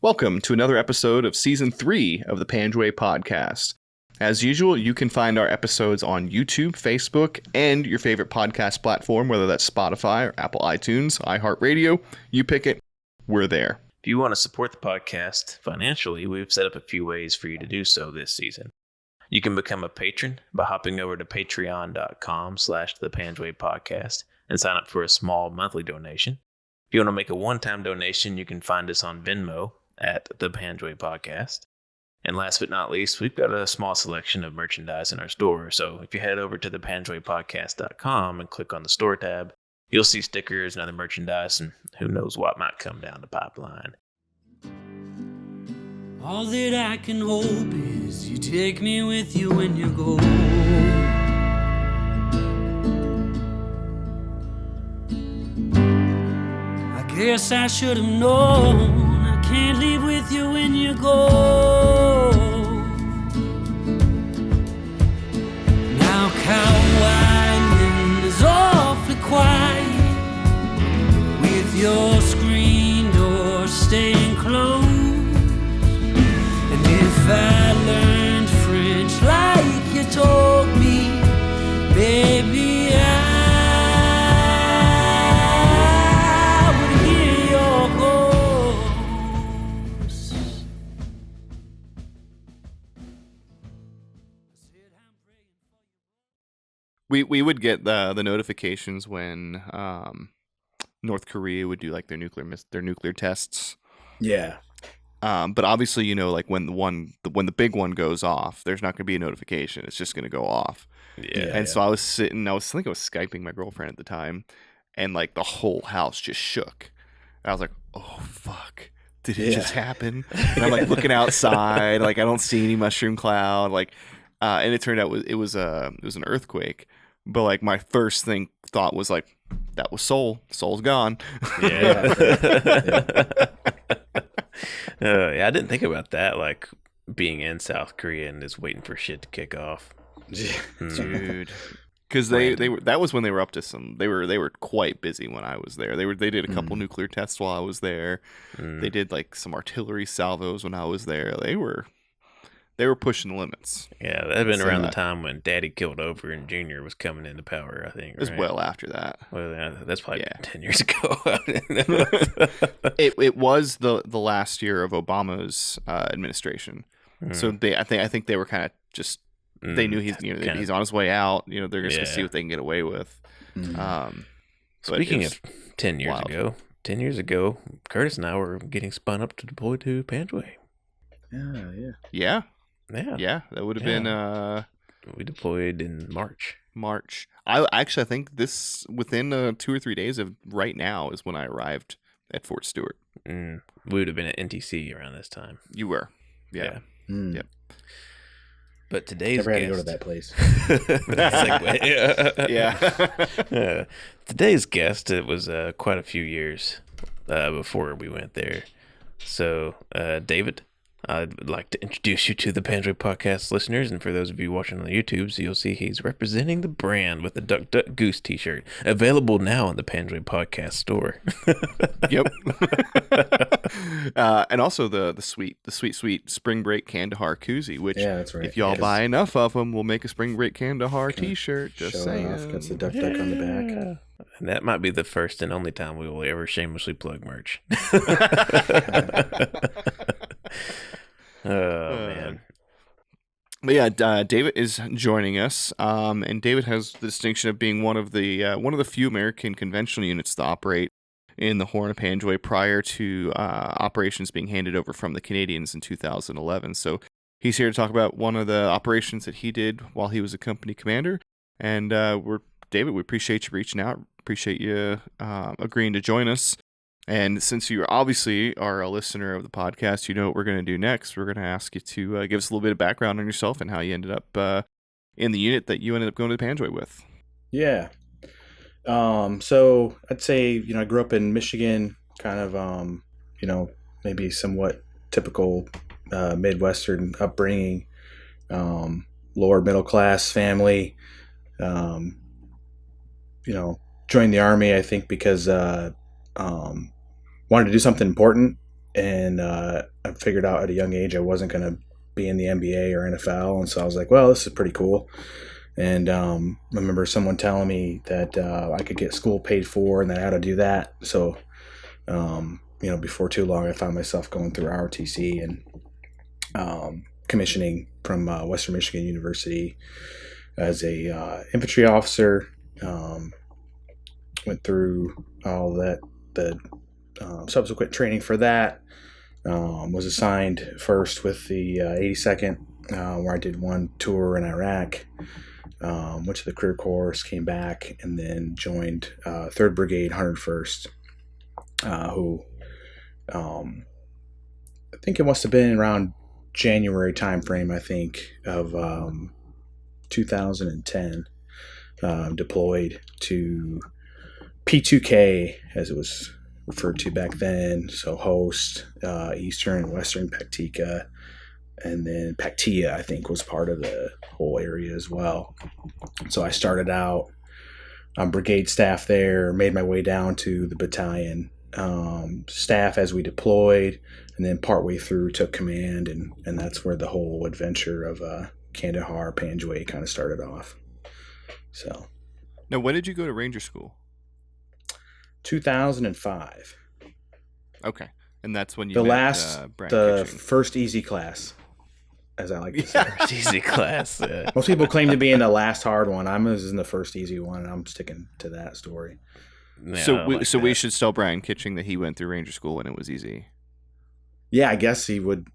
Welcome to another episode of Season 3 of the Panjwai Podcast. As usual, you can find our episodes on YouTube, Facebook, and your favorite podcast platform, whether that's Spotify or Apple iTunes, iHeartRadio. You pick it, we're there. If you want to support the podcast financially, we've set up a few ways for you to do so this season. You can become a patron by hopping over to patreon.com/thepanjwai podcast and sign up for a small monthly donation. If you want to make a one-time donation, you can find us on Venmo at the Panjwai Podcast. And last but not least, we've got a small selection of merchandise in our store. So if you head over to thepanjwaipodcast.com and click on the store tab, you'll see stickers and other merchandise, and who knows what might come down the pipeline. All that I can hope is you take me with you when you go. I guess I should have known I can't leave with you when you go. Now Cow Island is awfully quiet, with your screen door staying closed. And if I learned French like you told me, baby, I would hear your ghost. We would get the notifications when North Korea would do like their nuclear tests. Yeah. But obviously, you know, like when the big one goes off, there's not going to be a notification. It's just going to go off. Yeah. So I was Skyping my girlfriend at the time, and like the whole house just shook. And I was like, oh fuck, did it just happen? And I'm like looking outside, like I don't see any mushroom cloud, like, and it turned out it was an earthquake. But like my first thought was like, that was Seoul. Seoul's gone. Yeah. I didn't think about that, like being in South Korea and just waiting for shit to kick off. Dude, because they were, that was when they were up to some. They were quite busy when I was there. They did a couple nuclear tests while I was there. They did like some artillery salvos when I was there. They were pushing the limits. Yeah, that had been around the time when Daddy Killed Over and Junior was coming into power, I think. It was well after that. Well, yeah, that's probably 10 years ago. It was the last year of Obama's administration. So I think they were kind of just, they knew he's on his way out. You know, they're just gonna see what they can get away with. Speaking of 10 years ago, 10 years ago, Curtis and I were getting spun up to deploy to Panjwai. Yeah, that would have been. We deployed in March. I think this within 2 or 3 days of right now is when I arrived at Fort Stewart. We would have been at NTC around this time. You were, yeah. Yep. But today's never had guest, to go to that place. Yeah. Today's guest, it was quite a few years before we went there. So, David, I'd like to introduce you to the Panjwai Podcast listeners, and for those of you watching on the YouTube, so you'll see he's representing the brand with the Duck Duck Goose t-shirt, available now in the Panjwai Podcast store. Yep. And also the sweet Spring Break Kandahar koozie, which that's right. if y'all buy enough of them, we'll make a Spring Break Kandahar t-shirt. Just saying. Got the Duck Duck on the back. And that might be the first and only time we will ever shamelessly plug merch. Oh man. But yeah, David is joining us, and David has the distinction of being one of the few American conventional units to operate in the Horn of Panjwai prior to operations being handed over from the Canadians in 2011. So he's here to talk about one of the operations that he did while he was a company commander. And David, we appreciate you reaching out. Appreciate you agreeing to join us. And since you obviously are a listener of the podcast, you know what we're going to do next. We're going to ask you to give us a little bit of background on yourself and how you ended up in the unit that you ended up going to the Panjwai with. Yeah. So I'd say, I grew up in Michigan, kind of, maybe somewhat typical Midwestern upbringing, lower middle class family, joined the Army, I think, because wanted to do something important and I figured out at a young age I wasn't going to be in the NBA or NFL, and so I was like, well, this is pretty cool. And I remember someone telling me that I could get school paid for and that I had to do that. So, before too long, I found myself going through ROTC and commissioning from Western Michigan University as a infantry officer. Went through all that, the subsequent training for that. Was assigned first with the 82nd, where I did one tour in Iraq. Went to the career course, came back, and then joined 3rd Brigade, 101st, who I think it must have been around January timeframe, I think, of 2010, deployed to P2K, as it was referred to back then, so host, Eastern and Western Paktika, and then Paktia, I think, was part of the whole area as well. So I started out on brigade staff there, made my way down to the battalion staff as we deployed, and then partway through took command, and that's where the whole adventure of Kandahar, Panjwai kind of started off. So, now, when did you go to Ranger School? 2005. Okay, and that's when you the first easy class, as I like to say. First easy class. Yeah. Most people claim to be in the last hard one. I was in the first easy one, and I'm sticking to that story. Yeah, we should tell Brian Kitching that he went through Ranger School and it was easy. Yeah, I guess he would.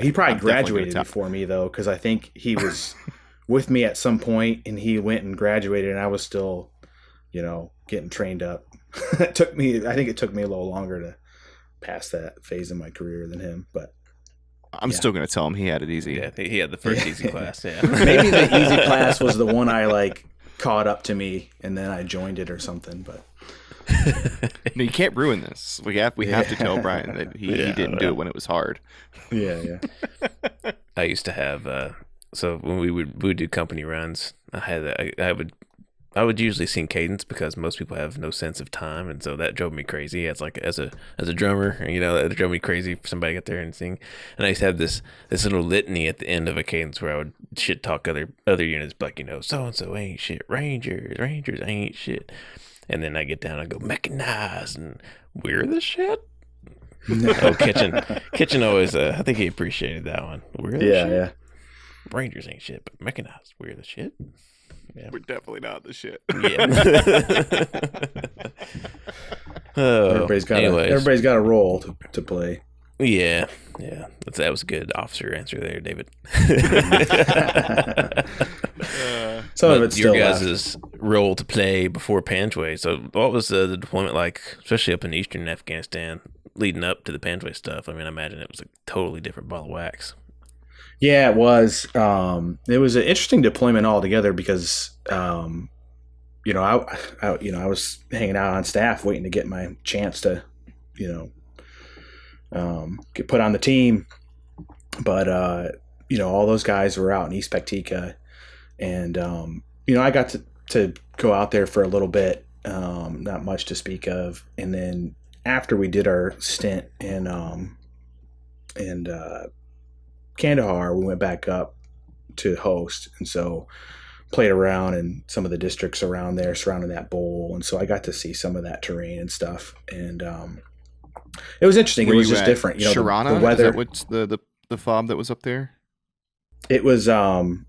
He probably graduated before me, though, because I think he was with me at some point, and he went and graduated, and I was still, getting trained up. I think it took me a little longer to pass that phase in my career than him, but I'm still going to tell him he had it easy. Yeah, I think he had the first easy class. Yeah, maybe the easy class was the one I caught up to me, and then I joined it or something. But no, you can't ruin this. We have to tell Brian that he didn't do it when it was hard. Yeah. I used to have so when we would do company runs, I would usually sing cadence because most people have no sense of time, and so that drove me crazy as a drummer. It drove me crazy for somebody to get there and sing. And I used to have this little litany at the end of a cadence where I would shit talk other units, like so and so ain't shit, Rangers ain't shit. And then I get down and I go mechanized, and we're the shit. Kitchen always. I think he appreciated that one. We're the shit. Yeah. Rangers ain't shit, but mechanized, we're the shit. Yeah. We're definitely not the shit. Yeah. Everybody's got a role to play. Yeah. That was a good officer answer there, David. Some of it's your still guys' role to play before Panjwai. So, what was the deployment like, especially up in eastern Afghanistan, leading up to the Panjwai stuff? I mean, I imagine it was a totally different ball of wax. Yeah, it was. It was an interesting deployment altogether because, I was hanging out on staff waiting to get my chance to, get put on the team. But, all those guys were out in East Paktika, and, I got to go out there for a little bit, not much to speak of. And then after we did our stint in Kandahar, we went back up to host, and so played around in some of the districts around there surrounding that bowl, and so I got to see some of that terrain and stuff, and it was interesting. It was just different, Sharana, the weather. Is that what's the FOB that was up there? It was it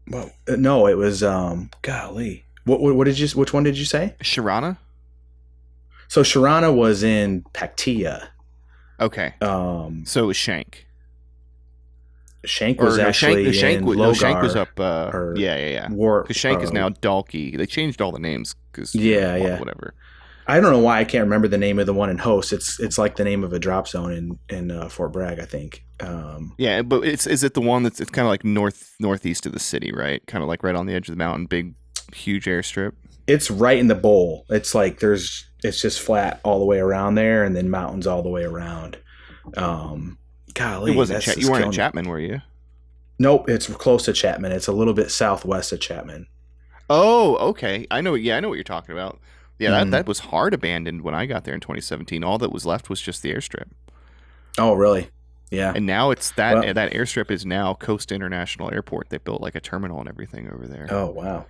was golly, which one did you say? Sharana. So Sharana was in Paktia. Okay. So it was Shank. Shank was actually Shank in was, Logar. No, Shank was up. Yeah. Because Shank is now Dalkey. They changed all the names. Whatever. I don't know why I can't remember the name of the one in Host. It's like the name of a drop zone in Fort Bragg, I think. Yeah, but is it the one it's kind of like northeast of the city, right? Kind of like right on the edge of the mountain, big, huge airstrip. It's right in the bowl. It's like it's just flat all the way around there, and then mountains all the way around. Golly, it wasn't. You weren't at Chapman, were you? Nope, it's close to Chapman. It's a little bit southwest of Chapman. Oh, okay. I know. Yeah, I know what you're talking about. Yeah, that was hard abandoned when I got there in 2017. All that was left was just the airstrip. Oh, really? Yeah. And now it's that airstrip is now Coast International Airport. They built like a terminal and everything over there. Oh, wow.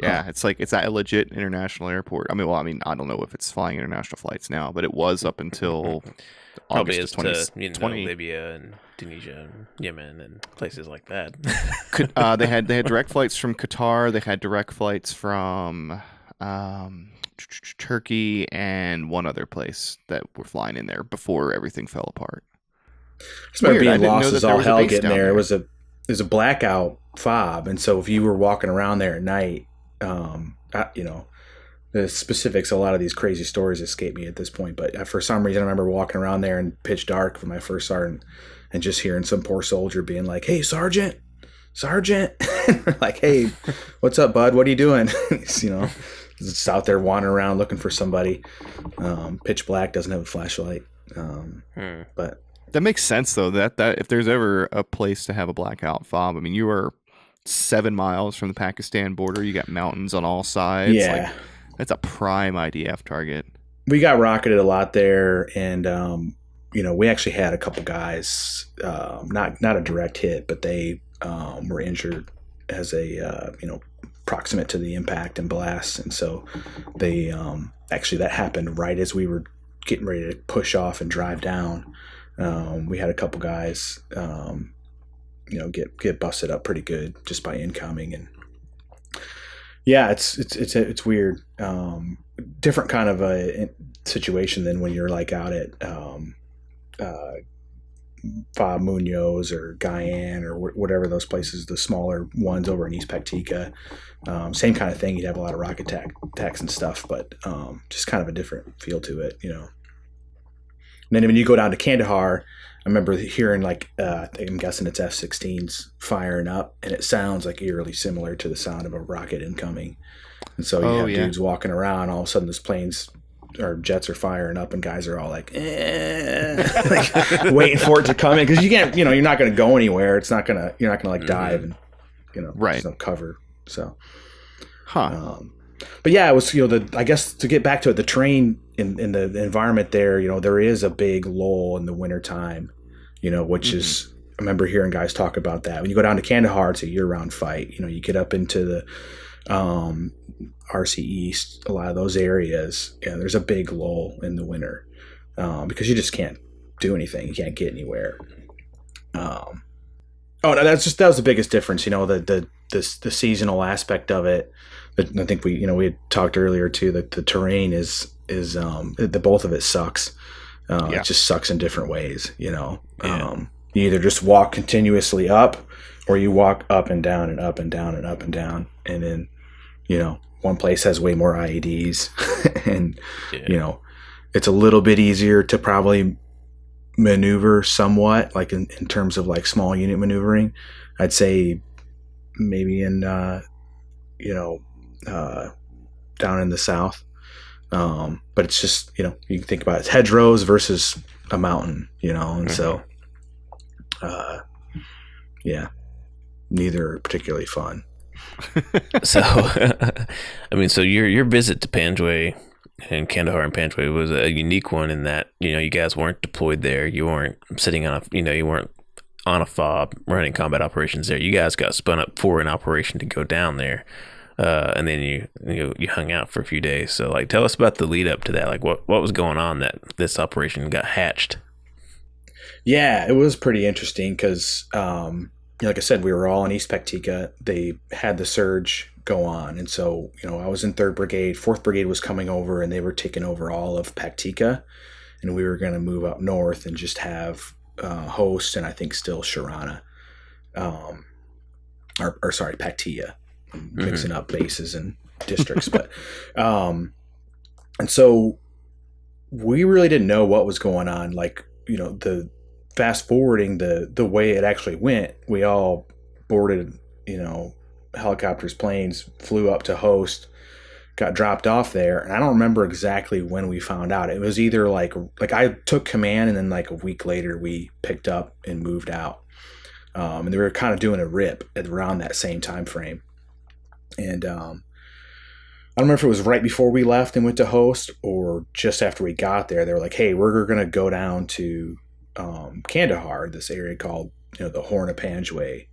Yeah, it's a legit international airport. I mean, I don't know if it's flying international flights now, but it was up until probably August is 2020. Libya and Tunisia and Yemen and places like that. They had direct flights from Qatar. They had direct flights from Turkey and one other place that were flying in there before everything fell apart. I just remember being lost as all hell getting there. It was a blackout FOB, and so if you were walking around there at night, the specifics, a lot of these crazy stories escape me at this point, but for some reason I remember walking around there in pitch dark with my first sergeant and just hearing some poor soldier being like, "Hey, sergeant," like, "Hey, what's up, bud? What are you doing?" Just out there wandering around looking for somebody. Pitch black, doesn't have a flashlight. But that makes sense though, that if there's ever a place to have a blackout FOB, I mean, you are 7 miles from the Pakistan border. You got mountains on all sides. Yeah. That's a prime IDF target. We got rocketed a lot there, and we actually had a couple guys, not a direct hit, but they were injured as a proximate to the impact and blast, and so they actually that happened right as we were getting ready to push off and drive down. We had a couple guys, get busted up pretty good just by incoming, and yeah, it's weird. Different kind of a situation than when you're like out at FOB Munoz or Guyane or whatever those places, the smaller ones over in East Paktika. Same kind of thing. You'd have a lot of rocket attacks and stuff, but just kind of a different feel to it, And then when you go down to Kandahar, I remember hearing I'm guessing it's F-16s firing up, and it sounds like eerily similar to the sound of a rocket incoming. And so you have dudes walking around, all of a sudden this plane's or jets are firing up, and guys are all like, waiting for it to come in, because you can't, you're not going to go anywhere. You're not gonna dive and right. There's no cover. So, but yeah, it was I guess to get back to it, the terrain in the environment there, there is a big lull in the wintertime, which is, I remember hearing guys talk about that. When you go down to Kandahar, it's a year-round fight. You get up into the RC East, a lot of those areas, there's a big lull in the winter because you just can't do anything. You can't get anywhere. No, that was the biggest difference. The seasonal aspect of it. I think we had talked earlier too that the terrain is the both of it sucks. It just sucks in different ways. You either just walk continuously up, or you walk up and down and up and down and up and down, and then one place has way more IEDs, and it's a little bit easier to probably maneuver somewhat, like in terms of like small unit maneuvering. I'd say maybe in down in the south, but it's just you can think about it, it's hedgerows versus a mountain, and so neither are particularly fun. So so your visit to Panjwai and Kandahar and Panjwai was a unique one in that you guys weren't deployed there, you weren't sitting on you weren't on a FOB running combat operations there. You guys got spun up for an operation to go down there, and then you hung out for a few days. So tell us about the lead up to that. What was going on that this operation got hatched? Yeah, it was pretty interesting because like I said, we were all in East Paktika. They had the surge go on, and so I was in 3rd Brigade. 4th Brigade was coming over, and they were taking over all of Paktika, and we were going to move up north and just have Host and I think still Sharana, Paktia. I'm mixing up bases and districts, but and so we really didn't know what was going on. The fast forwarding the way it actually went, we all boarded, helicopters, planes, flew up to Host, got dropped off there. And I don't remember exactly when we found out. It was either like I took command, and then a week later we picked up and moved out. And they were kind of doing a rip at around that same time frame. And don't remember if it was right before we left and went to host or just after we got there. They were like, hey, we're going to go down to Kandahar, this area called, the Horn of Panjwai.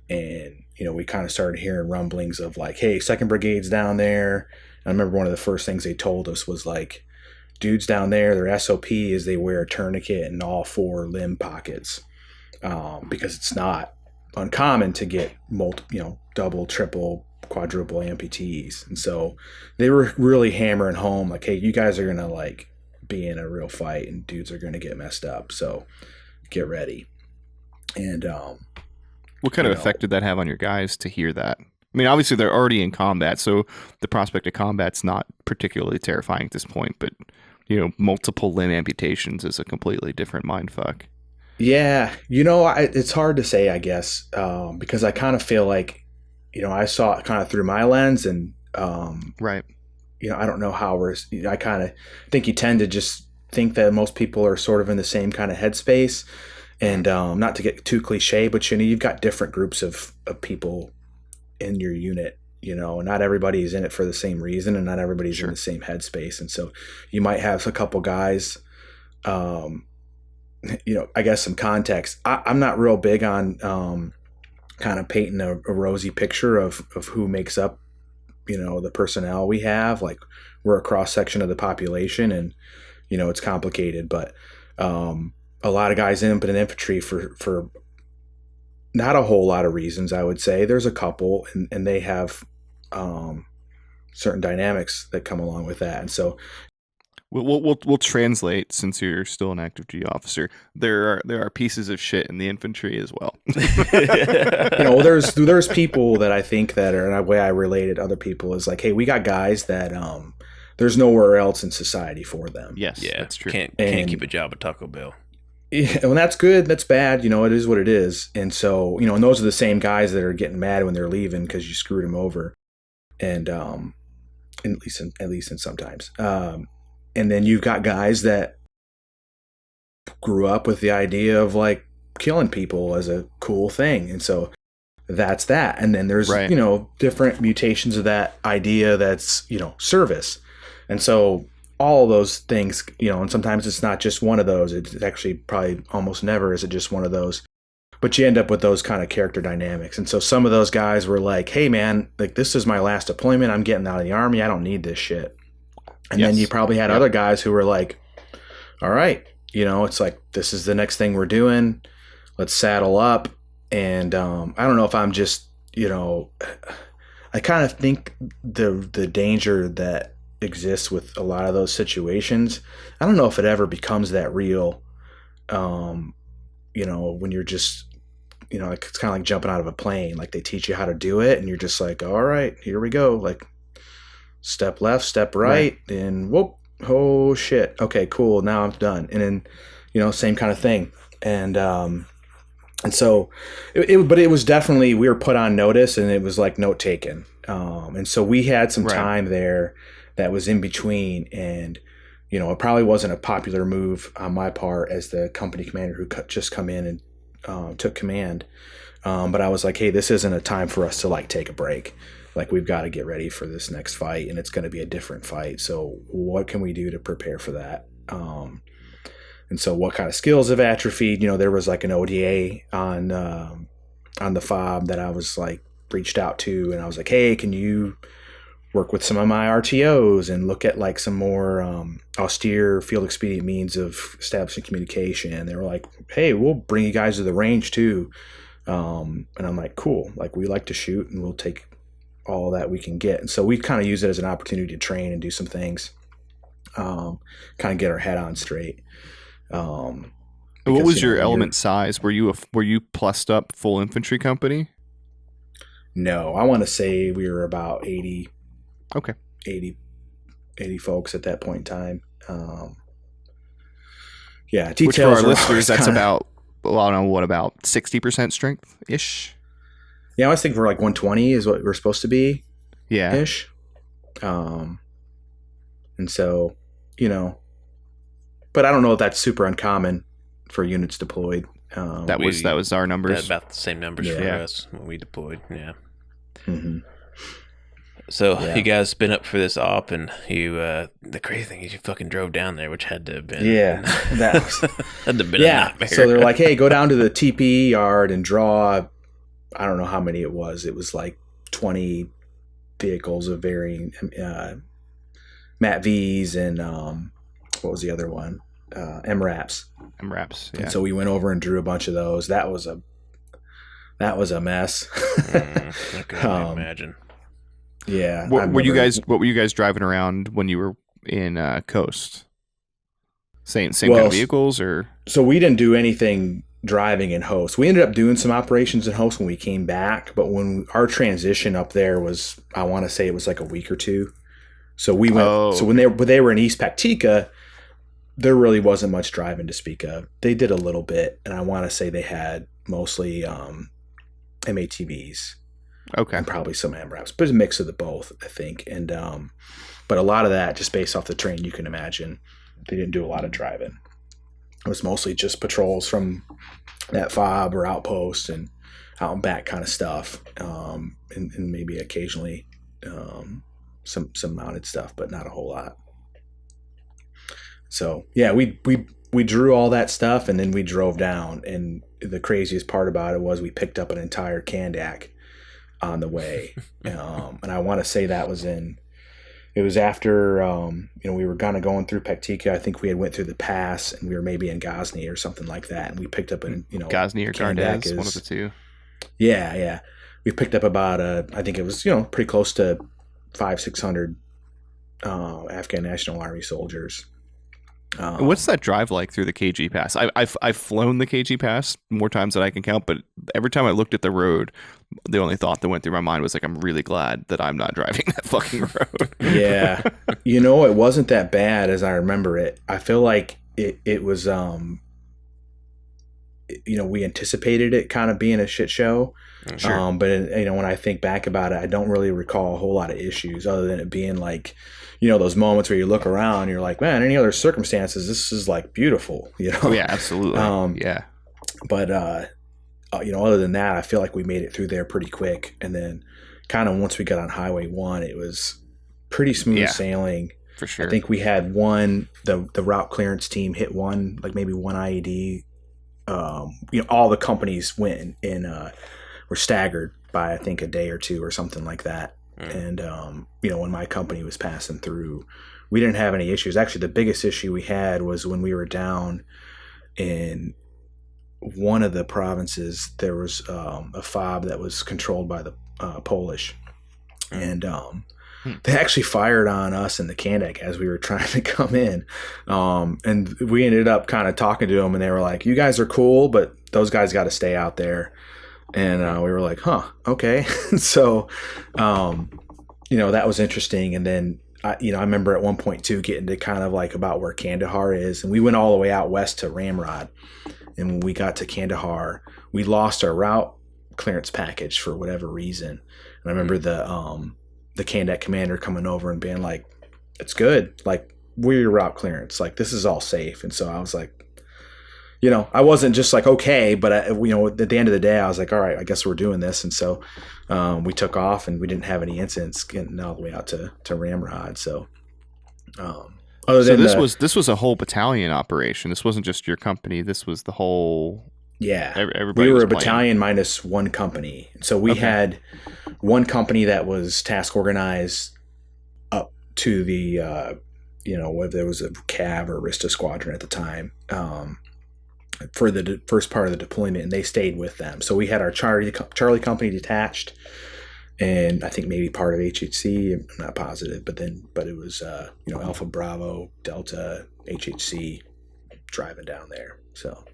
And, we kind of started hearing rumblings of like, hey, 2nd Brigade's down there. I remember one of the first things they told us was like, dudes down there, their SOP is they wear a tourniquet in all 4 limb pockets, because it's not uncommon to get double, triple, quadruple amputees. And so they were really hammering home like, hey, you guys are going to like be in a real fight and dudes are going to get messed up. So get ready. And what kind of effect did that have on your guys to hear that? I mean, obviously they're already in combat, so the prospect of combat's not particularly terrifying at this point, but multiple limb amputations is a completely different mindfuck. Yeah, it's hard to say, I guess, because I kind of feel like, I saw it kind of through my lens, and right. I don't know how I kind of think you tend to just think that most people are sort of in the same kind of headspace, and not to get too cliche, but you've got different groups of people in your unit. Not everybody is in it for the same reason, and not everybody's in the same headspace. And so you might have a couple guys, I guess some context. I'm not real big on kind of painting a rosy picture of who makes up, the personnel we have. Like, we're a cross section of the population, and, it's complicated, but a lot of guys end up in infantry for not a whole lot of reasons, I would say. There's a couple, and they have certain dynamics that come along with that. And so we'll translate, since you're still an active duty officer. There are pieces of shit in the infantry as well. There's people that I think that are, and the way I relate it to other people is like, hey, we got guys that there's nowhere else in society for them. Yes, yeah, that's true. Can't keep a job at Taco Bell. Yeah, well, that's good. That's bad. it is what it is. And so, and those are the same guys that are getting mad when they're leaving because you screwed them over. And at least in sometimes. And then you've got guys that grew up with the idea of like killing people as a cool thing. And so that's that. And then there's, different mutations of that idea that's, service. And so all of those things, and sometimes it's not just one of those. It's actually probably almost never is it just one of those. But you end up with those kind of character dynamics. And so some of those guys were like, hey, man, like, this is my last deployment. I'm getting out of the Army. I don't need this shit. And then you probably had other guys who were like, all right, it's like, this is the next thing we're doing. Let's saddle up. And I don't know if I'm just, I kind of think the danger that exists with a lot of those situations, I don't know if it ever becomes that real, when you're just, like, it's kind of like jumping out of a plane. Like, they teach you how to do it, and you're just like, all right, here we go. Like, step left, step right. And whoop, oh shit. Okay, cool. Now I'm done. And then, same kind of thing. And so but it was definitely, we were put on notice, and it was like note taken. And so we had some time there that was in between, and, it probably wasn't a popular move on my part as the company commander who just come in and took command. But I was like, hey, this isn't a time for us to like take a break. Like, we've got to get ready for this next fight, and it's going to be a different fight. So what can we do to prepare for that? And so what kind of skills have atrophied? There was like an ODA on the FOB that I was like reached out to, and I was like, hey, can you work with some of my RTOs and look at like some more austere field expedient means of establishing communication? And they were like, hey, we'll bring you guys to the range too. And I'm like, cool. Like, we like to shoot, and we'll take all that we can get. And so we kind of use it as an opportunity to train and do some things, kind of get our head on straight. What was your element size? Were you plussed up full infantry company? No, I want to say we were about 80. Okay. 80 folks at that point in time. Yeah, details. Which for our listeners, that's about, I don't know, what, about 60% strength ish? Yeah, I was thinking we're like 120 is what we're supposed to be. Yeah. Ish. And so, but I don't know if that's super uncommon for units deployed. That was our numbers. About the same numbers for us when we deployed. Yeah. Mm-hmm. So Yeah. you guys been up for this op, and you the crazy thing is you fucking drove down there, which had to have been that was, had to have been a nightmare. So they're like, hey, go down to the TPE yard and draw. I don't know how many it was. It was like 20 vehicles of varying MAT Vs and what was the other one? MRAPs. MRAPs. Yeah. And so we went over and drew a bunch of those. That was a mess. I can imagine. Yeah. What were you guys driving around when you were in Coast? Same kind of vehicles, or? So we didn't do anything driving in Host. We ended up doing some operations in Host when we came back, but when our transition up there was, I want to say it was like a week or two. So we went. So when they were in East Paktika, there really wasn't much driving to speak of. They did a little bit, and I want to say they had mostly MATVs. Okay. And probably some MRAPs, but it's a mix of the both, I think. And but a lot of that just based off the terrain, you can imagine they didn't do a lot of driving. It was mostly just patrols from that FOB or outpost and out and back kind of stuff, and maybe occasionally some mounted stuff, but not a whole lot. So yeah, we drew all that stuff, and then we drove down. And the craziest part about it was we picked up an entire Kandak on the way, and I want to say that was it was after we were kind of going through Paktika. I think we had went through the pass, and we were maybe in Ghazni or something like that, and we picked up Ghazni or Gardez, one of the two. Yeah, we picked up about I think it was pretty close to 500-600 Afghan National Army soldiers. What's that drive like through the KG Pass? I've flown the KG Pass more times than I can count, but every time I looked at the road, the only thought that went through my mind was like, I'm really glad that I'm not driving that fucking road. Yeah. It wasn't that bad as I remember it. I feel like it was, we anticipated it kind of being a shit show. Sure. But when I think back about it, I don't really recall a whole lot of issues other than it being like, those moments where you look around and you're like, man, any other circumstances, this is like beautiful, Oh, yeah, absolutely. Yeah. But, other than that, I feel like we made it through there pretty quick. And then kind of once we got on Highway 1, it was pretty smooth sailing. For sure. I think we had the route clearance team hit one IED. All the companies went and were staggered by, I think, a day or two or something like that. And, when my company was passing through, we didn't have any issues. Actually, the biggest issue we had was when we were down in one of the provinces, there was a FOB that was controlled by the Polish. And they actually fired on us in the Kandak as we were trying to come in. And we ended up kind of talking to them, and they were like, you guys are cool, but those guys got to stay out there. And we were like, huh, okay. So, that was interesting. And then, I remember at one point too, getting to kind of like about where Kandahar is. And we went all the way out west to Ramrod. And when we got to Kandahar, we lost our route clearance package for whatever reason. And I remember the Kandak commander coming over and being like, it's good. Like, we're your route clearance. Like, this is all safe. And so I was like, I wasn't just like, okay, but at the end of the day, I was like, all right, I guess we're doing this. And so we took off, and we didn't have any incidents getting all the way out to Ramrod. So, this was a whole battalion operation. This wasn't just your company. This was the whole. Yeah, everybody. We were a battalion minus one company. So we had one company that was task organized up to the, whether there was a CAV or Arista squadron at the time. For the first part of the deployment, and they stayed with them. So we had our Charlie company detached, and I think maybe part of HHC. I'm not positive, but it was Alpha Bravo Delta HHC driving down there. So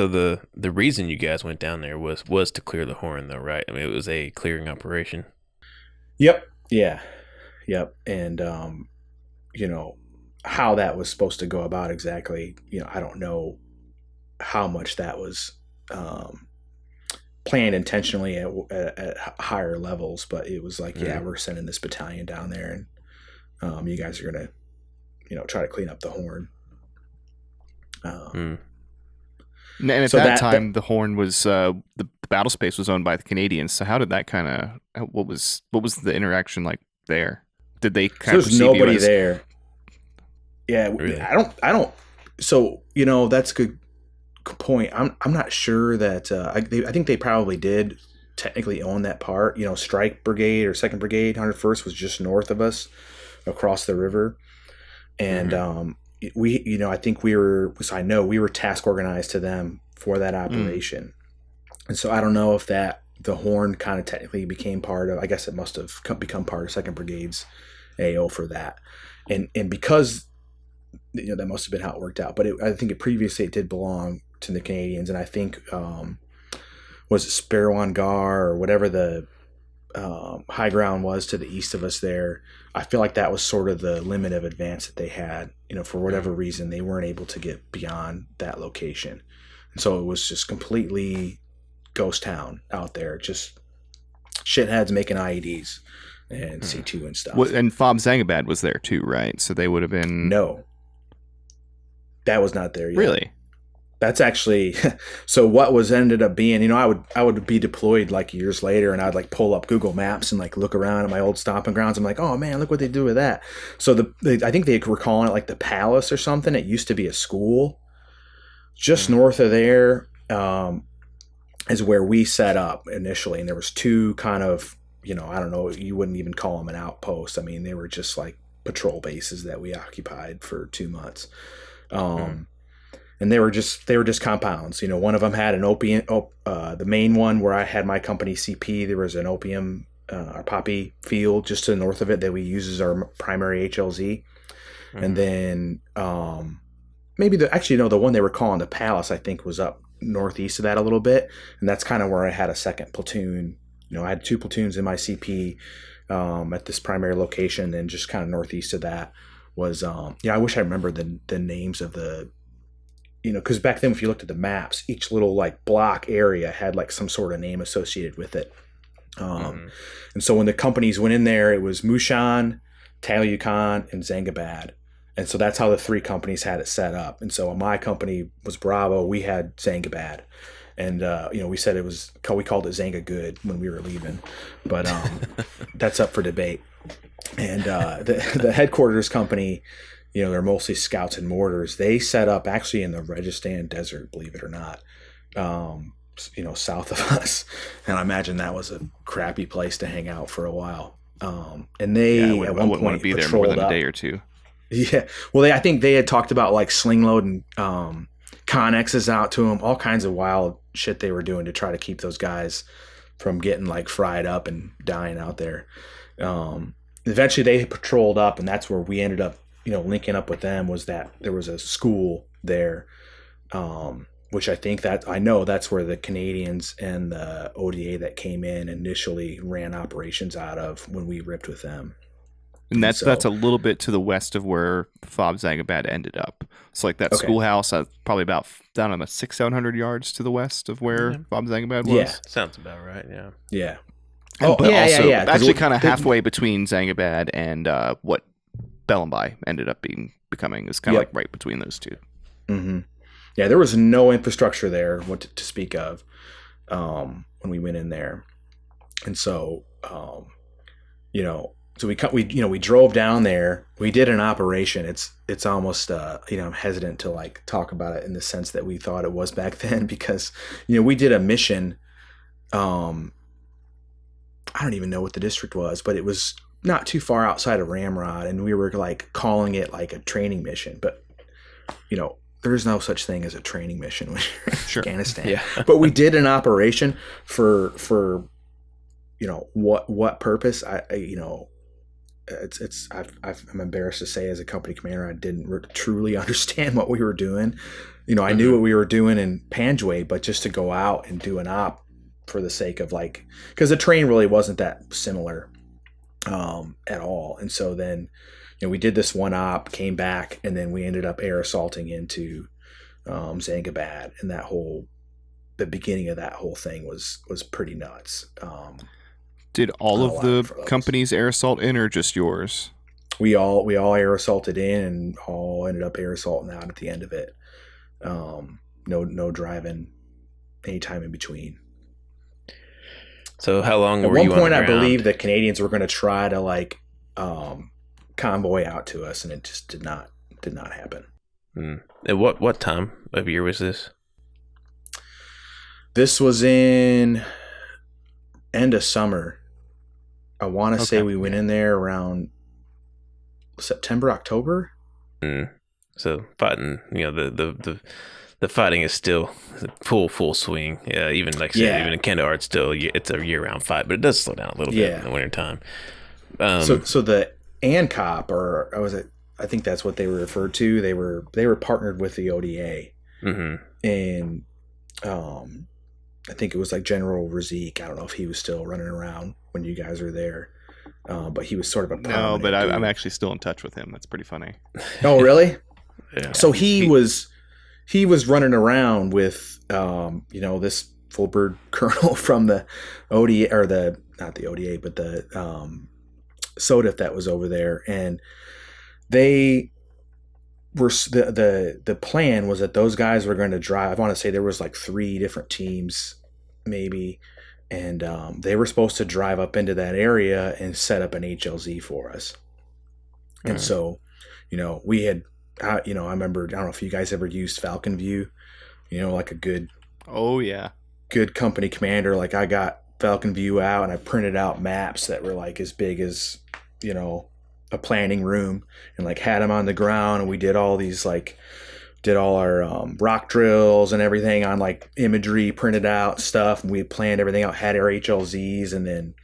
the reason you guys went down there was to clear the Horn, though, right? I mean, it was a clearing operation. Yep. Yeah. Yep. And how that was supposed to go about exactly, I don't know how much that was planned intentionally at higher levels, but it was like, we're sending this battalion down there, and you guys are gonna, try to clean up the Horn. And at that time, the Horn was the battle space was owned by the Canadians. So how did that kind of what was the interaction like there? Did they kind of there's nobody as, there? Yeah, Really? I don't. So that's a good point. I'm not sure that I think they probably did technically own that part. Strike Brigade or 2nd Brigade, 101st was just north of us, across the river, and I think we were task organized to them for that operation, and so I don't know if the Horn kind of technically became part of. I guess it must have become part of 2nd Brigade's AO for that, and because that must have been how it worked out. But I think previously it did belong to the Canadians, and I think was it Sparwangar or whatever the high ground was to the east of us there. I feel like that was sort of the limit of advance that they had. For whatever reason, they weren't able to get beyond that location, and so it was just completely ghost town out there, just shitheads making IEDs and C2 and stuff. And FOB Zangabad was there too, right? So they would have been... No, that was not there yet. Really? That's actually so. What was ended up being, I would be deployed like years later, and I'd like pull up Google Maps and like look around at my old stomping grounds. I'm like, oh man, look what they do with that. So I think they were calling it like the Palace or something. It used to be a school. Just north of there is where we set up initially, and there was two kind of, I don't know, you wouldn't even call them an outpost. I mean, they were just like patrol bases that we occupied for 2 months. And they were just compounds. One of them had an opium. The main one where I had my company CP, there was an opium or poppy field just to the north of it that we use as our primary HLZ. And then maybe the one they were calling the Palace, I think, was up northeast of that a little bit, and that's kind of where I had a second platoon. I had 2 platoons in my CP at this primary location, and just kind of northeast of that was I wish I remember the names of the, because back then if you looked at the maps, each little like block area had like some sort of name associated with it. And so when the companies went in there, it was Mushan, Talyukan, and Zangabad. And so that's how the 3 companies had it set up. And so my company was Bravo. We had Zangabad. And, we said we called it Zanga Good when we were leaving. But that's up for debate. And the headquarters company, they're mostly scouts and mortars. They set up actually in the Registan Desert, believe it or not, south of us. And I imagine that was a crappy place to hang out for a while. And they at one point want to be there more than a day or two. Yeah. Well, I think they had talked about like sling loading Connexes out to them, all kinds of wild shit they were doing to try to keep those guys from getting like fried up and dying out there. Eventually they patrolled up, and that's where we ended up, linking up with them. Was that there was a school there, which I know that's where the Canadians and the ODA that came in initially ran operations out of when we ripped with them. And that's a little bit to the west of where FOB Zangabad ended up. So like that schoolhouse, probably about down on the 600-700 yards to the west of where FOB Zangabad was. Yeah, sounds about right. Yeah. Yeah. Yeah. Actually, kind of halfway between Zangabad and what Bellumbay ended up becoming is kind of like right between those two. Mm-hmm. Yeah, there was no infrastructure there to speak of when we went in there, and so So we drove down there. We did an operation. It's almost I'm hesitant to like talk about it in the sense that we thought it was back then, because we did a mission. I don't even know what the district was, but it was not too far outside of Ramrod, and we were like calling it like a training mission. But there's no such thing as a training mission when you're in Afghanistan. Yeah. But we did an operation for what purpose? I'm embarrassed to say, as a company commander, I didn't truly understand what we were doing. I knew what we were doing in Panjwai, but just to go out and do an op for the sake of because the terrain really wasn't that similar at all. And so then, we did this one op, came back, and then we ended up air assaulting into Zangabad, and the beginning of that whole thing was pretty nuts. Did all of the companies air assault in, or just yours? We all air assaulted in, and all ended up air assaulting out at the end of it. No driving any time in between. So how long At were one you on point, the I ground? believe the Canadians were going to try to like convoy out to us, and it just did not happen. At what time of year was this? This was in end of summer. I want to say we went in there around September, October. So fighting, the fighting is still full swing. Yeah, even like I said, even in Kandahar, it's a year-round fight, but it does slow down a little bit in the wintertime. So the ANCOP, or I think that's what they were referred to. They were partnered with the ODA, and I think it was like General Razik. I don't know if he was still running around when you guys were there, but he was sort of a no. But I'm actually still in touch with him. That's pretty funny. Oh, really? Yeah. So he was running around with this full-bird colonel from the ODA, or not the ODA, but the SODIF that was over there, and they were the plan was that those guys were going to drive. I want to say there was like 3 different teams, maybe, and they were supposed to drive up into that area and set up an HLZ for us. And so, we had. I remember, I don't know if you guys ever used Falcon View, like a good company commander. Like I got Falcon View out and I printed out maps that were like as big as, a planning room, and like had them on the ground. And we did all these, did all our rock drills and everything on like imagery, printed out stuff. And we had planned everything out, had our HLZs, and then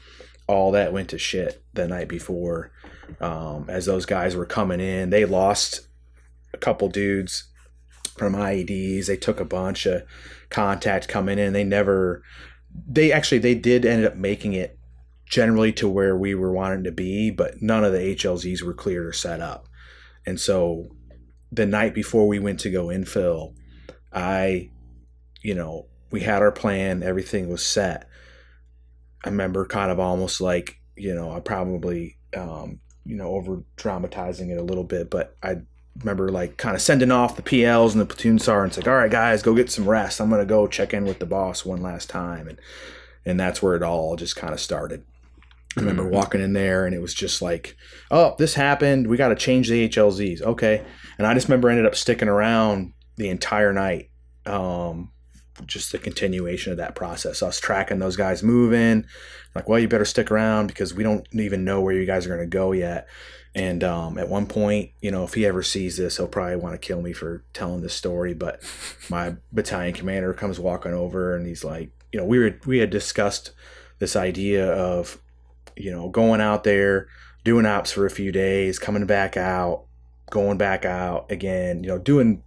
all that went to shit the night before. As those guys were coming in, they lost a couple dudes from IEDs. They took a bunch of contact coming in. They did end up making it generally to where we were wanting to be, but none of the HLZs were cleared or set up. And so the night before we went to go infill, we had our plan, everything was set. I remember kind of almost like, I probably, over dramatizing it a little bit, but I remember like kind of sending off the PLs and the platoon sergeants like, all right, guys, go get some rest. I'm going to go check in with the boss one last time. And that's where it all just kind of started. I remember walking in there and it was just like, oh, this happened. We got to change the HLZs. Okay. And I just remember ended up sticking around the entire night. Just the continuation of that process. I was tracking those guys moving, like, well, you better stick around because we don't even know where you guys are going to go yet. And at one point, if he ever sees this, he'll probably want to kill me for telling this story. But my battalion commander comes walking over and he's like, we had discussed this idea of, going out there, doing ops for a few days, coming back out, going back out again, doing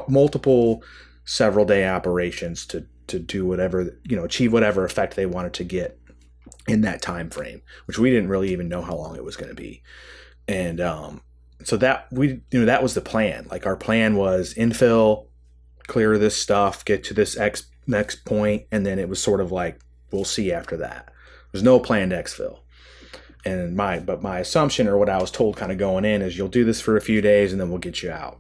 multiple several day operations to do whatever, achieve whatever effect they wanted to get in that time frame, which we didn't really even know how long it was going to be. And so that that was the plan. Like our plan was infill, clear this stuff, get to this next point, and then it was sort of like we'll see after that. There's no planned exfil. And my assumption, or what I was told kind of going in, is you'll do this for a few days and then we'll get you out.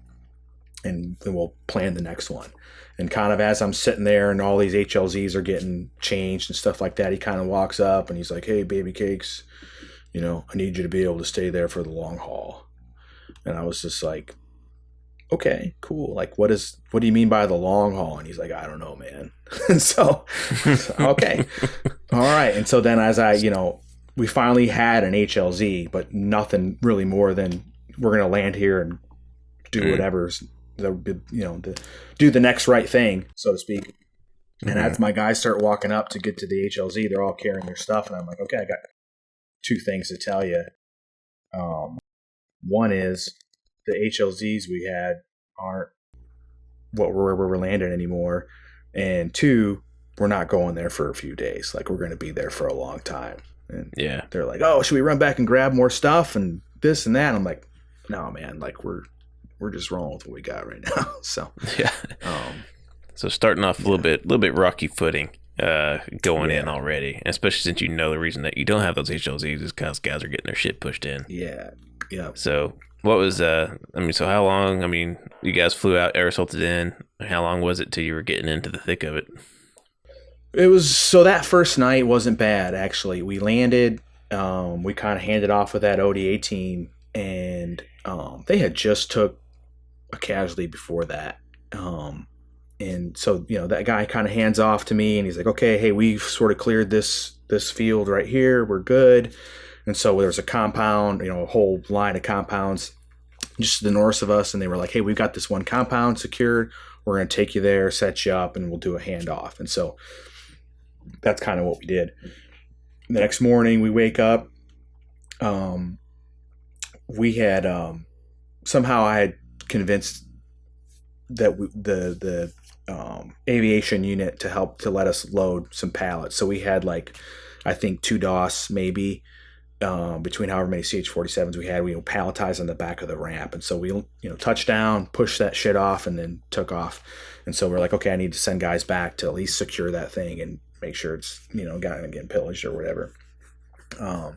And then we'll plan the next one. And kind of as I'm sitting there and all these HLZs are getting changed and stuff like that, he kind of walks up and he's like, hey, baby cakes, I need you to be able to stay there for the long haul. And I was just like, okay, cool. Like, what do you mean by the long haul? And he's like, I don't know, man. And so, okay. All right. And so then as we finally had an HLZ, but nothing really more than we're going to land here and do whatever's do the next right thing, so to speak. And as my guys start walking up to get to the HLZ, they're all carrying their stuff. And I'm like, okay, I got 2 things to tell you. One is the HLZs we had aren't where we're landing anymore. And 2, we're not going there for a few days. Like, we're going to be there for a long time. And they're like, oh, should we run back and grab more stuff and this and that? And I'm like, no, man, like we're just rolling with what we got right now. So so starting off a little bit rocky footing going in already, especially since the reason that you don't have those HLZs is because guys are getting their shit pushed in. Yeah. So what was so how long? You guys flew out, air assaulted in. How long was it till you were getting into the thick of it? It was, so that first night wasn't bad, actually. We landed, we kind of handed off with that ODA team, and they had just took a casualty before that. And so, that guy kind of hands off to me, and he's like, okay, hey, we've sort of cleared this field right here. We're good. And so there's a compound, a whole line of compounds just to the north of us. And they were like, hey, we've got this one compound secured. We're going to take you there, set you up, and we'll do a handoff. And so that's kind of what we did. The next morning we wake up. We had, somehow I had convinced that the aviation unit to let us load some pallets. So we had I think 2 DOS maybe, between however many CH-47s we had. We palletized on the back of the ramp. And so we, touched down, pushed that shit off, and then took off. And so we're like, okay, I need to send guys back to at least secure that thing and make sure it's, getting pillaged or whatever. So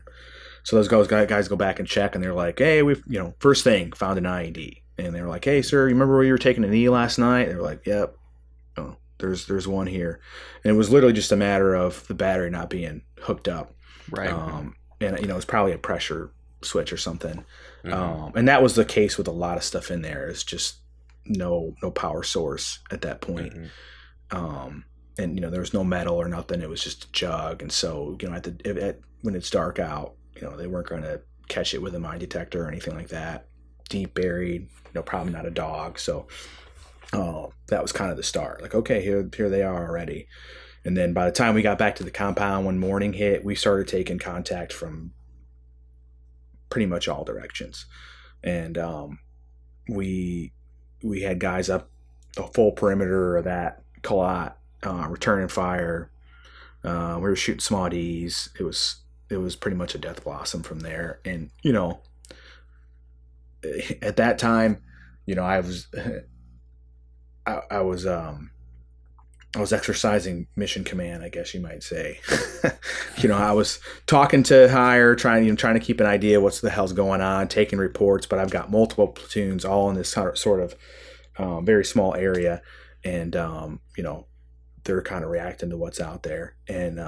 those guys go back and check, and they're like, hey, we've, first thing, found an IED. And they were like, hey, sir, you remember where you were taking a knee last night? And they were like, yep. Oh, there's one here. And it was literally just a matter of the battery not being hooked up. Right. And, it's probably a pressure switch or something. Mm-hmm. And that was the case with a lot of stuff in there. It's just no power source at that point. Mm-hmm. And, there was no metal or nothing. It was just a jug. And so, when it's dark out, they weren't going to catch it with a mine detector or anything like that. Deep buried, probably not a dog. So that was kind of the start. Like, okay, here they are already. And then by the time we got back to the compound, when morning hit, we started taking contact from pretty much all directions. And we had guys up the full perimeter of that Kalat, returning fire. We were shooting small Ds. It was pretty much a death blossom from there. And, at that time, I was exercising mission command, I guess you might say. I was talking to higher, trying to keep an idea what's the hell's going on, taking reports, but I've got multiple platoons all in this sort of very small area, and they're kind of reacting to what's out there. And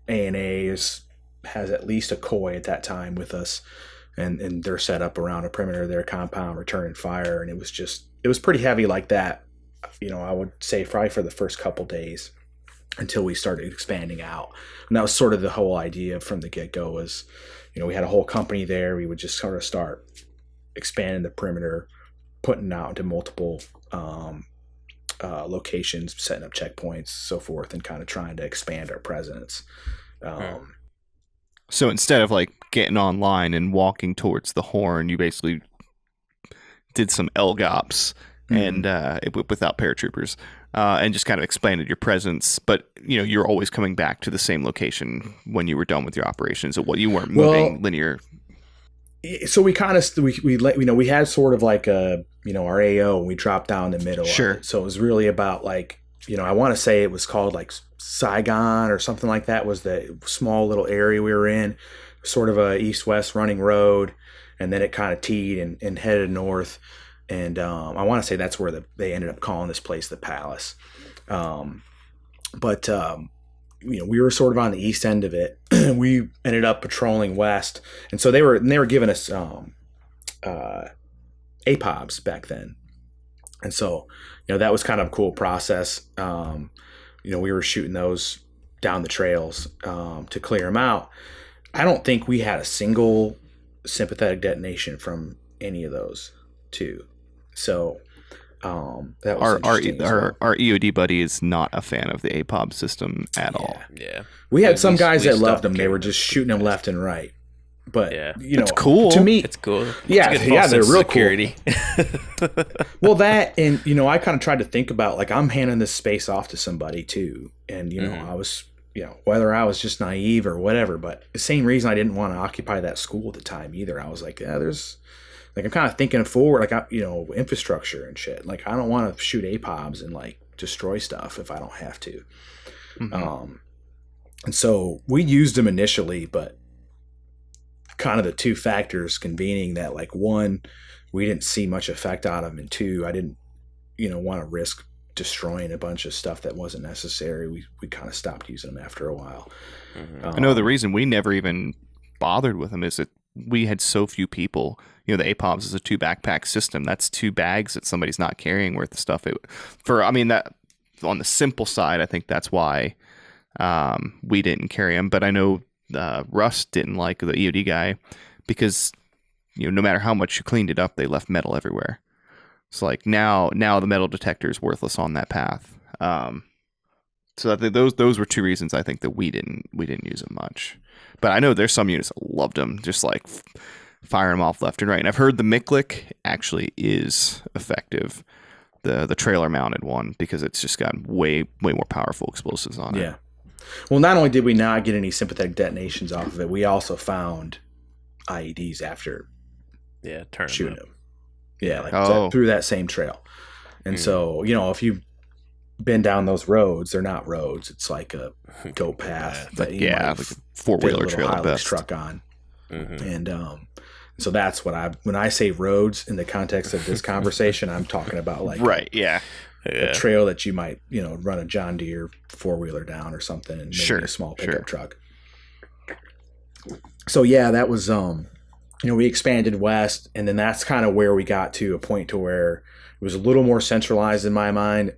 A&A has at least a COI at that time with us, and they're set up around a perimeter of their compound, returning fire, and it was pretty heavy like that. I would say probably for the first couple days until we started expanding out. And that was sort of the whole idea from the get-go was, we had a whole company there. We would just sort of start expanding the perimeter, putting out into multiple locations, setting up checkpoints, so forth, and kind of trying to expand our presence. So instead of getting online and walking towards the Horn, you basically did some LGOPs and without paratroopers, and just kind of expanded your presence. But you're always coming back to the same location when you were done with your operations. So you weren't moving linear. So we kind of we had sort of like a our AO, and we dropped down the middle. Sure. Of it. So it was really about I want to say it was called Saigon or something like that was the small little area we were in, sort of a east-west running road, and then it kind of teed and headed north. And I want to say that's where they ended up calling this place the Palace. But we were sort of on the east end of it. We ended up patrolling west, and so they were giving us APOBs back then. And so that was kind of a cool process. We were shooting those down the trails to clear them out. I don't think we had a single sympathetic detonation from any of those two. So that was our EOD buddy is not a fan of the APOB system at all. Yeah, we had some guys that loved them. They were just shooting them left and right. But it's cool. To me, it's cool. Yeah, they're real security. Cool. Well, that and I kind of tried to think about I'm handing this space off to somebody too, and I was whether I was just naive or whatever, but the same reason I didn't want to occupy that school at the time either. I was like, there's I'm kind of thinking forward, infrastructure and shit. I don't want to shoot APOBs and destroy stuff if I don't have to. Mm-hmm. And so we used them initially, but kind of the two factors convening that, one, we didn't see much effect out of them, and two, I didn't want to risk destroying a bunch of stuff that wasn't necessary, we kind of stopped using them after a while. I know the reason we never even bothered with them is that we had so few people. You know, the APOBs is a 2 backpack system. That's 2 bags that somebody's not carrying worth of stuff. That on the simple side, I think that's why we didn't carry them. But I know Russ didn't like the EOD guy because, you know, no matter how much you cleaned it up, they left metal everywhere. It's like now the metal detector is worthless on that path. So I think those were 2 reasons I think that we didn't use them much. But I know there's some units that loved them, just like firing them off left and right. And I've heard the Miklik actually is effective, the trailer mounted one, because it's just got way more powerful explosives on it. Yeah. Well, not only did we not get any sympathetic detonations off of it, we also found IEDs after shooting them. Yeah, like through that same trail. And so, you know, if you've been down those roads, they're not roads. It's like a goat path. Like a 4-wheeler trail at best. Truck on. And so that's what when I say roads in the context of this conversation, I'm talking about like a trail that you might, you know, run a John Deere 4-wheeler down or something, and maybe a small pickup truck. So yeah, that was you know, we expanded west, and then that's kind of where we got to a point to where it was a little more centralized in my mind.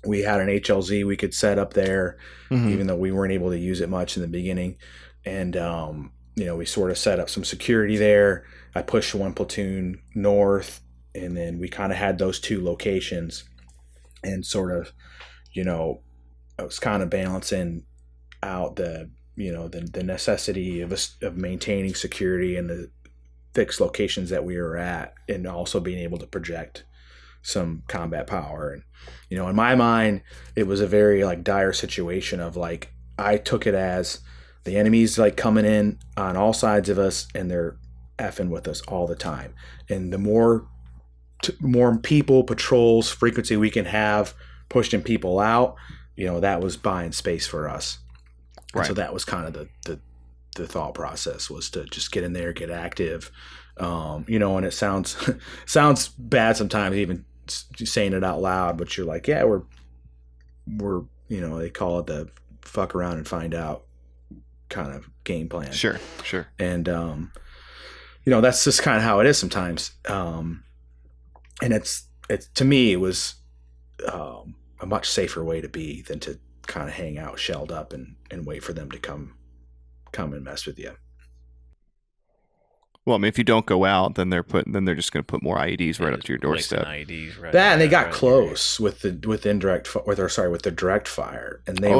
We had an HLZ we could set up there, even though we weren't able to use it much in the beginning. And, you know, we sort of set up some security there. I pushed 1 platoon north, and then we kind of had those 2 locations, and sort of, you know, I was kind of balancing out the necessity of maintaining security in the fixed locations that we were at, and also being able to project some combat power. And, you know, in my mind, it was a very like dire situation of like, I took it as the enemy's like coming in on all sides of us, and they're effing with us all the time. And the more people, patrols, frequency we can have pushing people out, you know, that was buying space for us. Right. So that was kind of the thought process, was to just get in there, get active. You know, and it sounds bad sometimes, even saying it out loud, but you're like, yeah, we're, you know, they call it the fuck around and find out kind of game plan. Sure. And, you know, that's just kind of how it is sometimes. And it's to me, it was a much safer way to be than to kind of hang out shelled up and wait for them to come and mess with you. Well, I mean, if you don't go out, then they're just going to put more IEDs right up to your doorstep. IEDs right and they got close with the direct fire, and they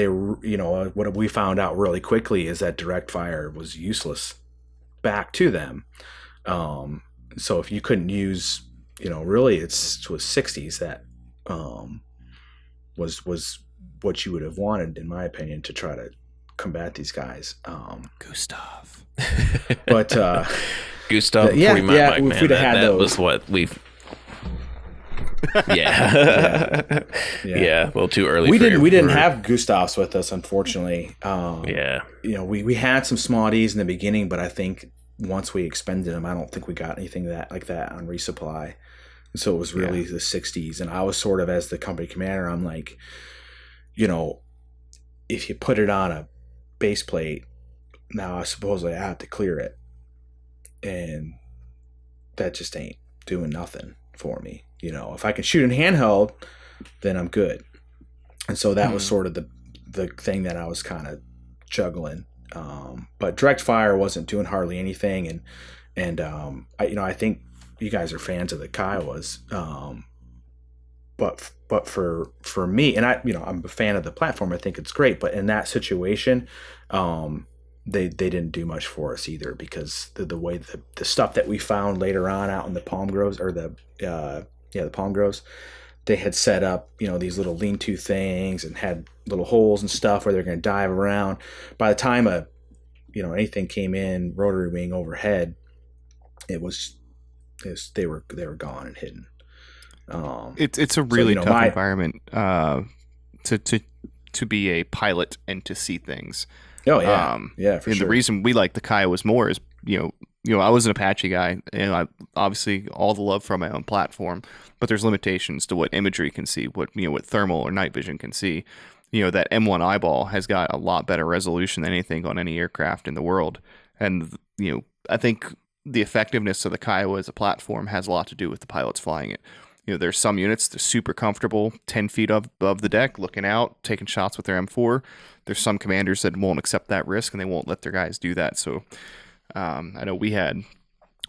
were, you know, what we found out really quickly is that direct fire was useless back to them. So if you couldn't use, you know, really it was 60s that was what you would have wanted, in my opinion, to try to combat these guys. Gustav. But Gustav, if we'd have had those, was what we've. Yeah, a little too early. We didn't have Gustavs with us, unfortunately. You know, we had some small Ds in the beginning, but I think once we expended them, I don't think we got anything like that on resupply. And so it was really the 60s, and I was sort of, as the company commander, I'm like, you know, if you put it on a base plate, now I suppose I have to clear it, and that just ain't doing nothing for me. You know, if I can shoot in handheld, then I'm good. And so that was sort of the thing that I was kind of juggling. But direct fire wasn't doing hardly anything, and I think you guys are fans of the Kiowas, but for me, and I'm a fan of the platform. I think it's great, but in that situation, they didn't do much for us either, because the way the stuff that we found later on out in the palm groves, or the palm groves, they had set up, you know, these little lean-to things and had little holes and stuff where they're going to dive around. By the time anything came in rotary wing overhead, they were gone and hidden. It's a really tough environment to be a pilot and to see things. Oh yeah, for and sure. The reason we like the Kiowas more is, you know, I was an Apache guy, and I obviously all the love from my own platform, but there's limitations to what imagery can see, what thermal or night vision can see. That M1 eyeball has got a lot better resolution than anything on any aircraft in the world, and I think the effectiveness of the Kiowa as a platform has a lot to do with the pilots flying it. There's some units that are super comfortable 10 feet above the deck, looking out, taking shots with their M4. There's some commanders that won't accept that risk, and they won't let their guys do that. So I know we had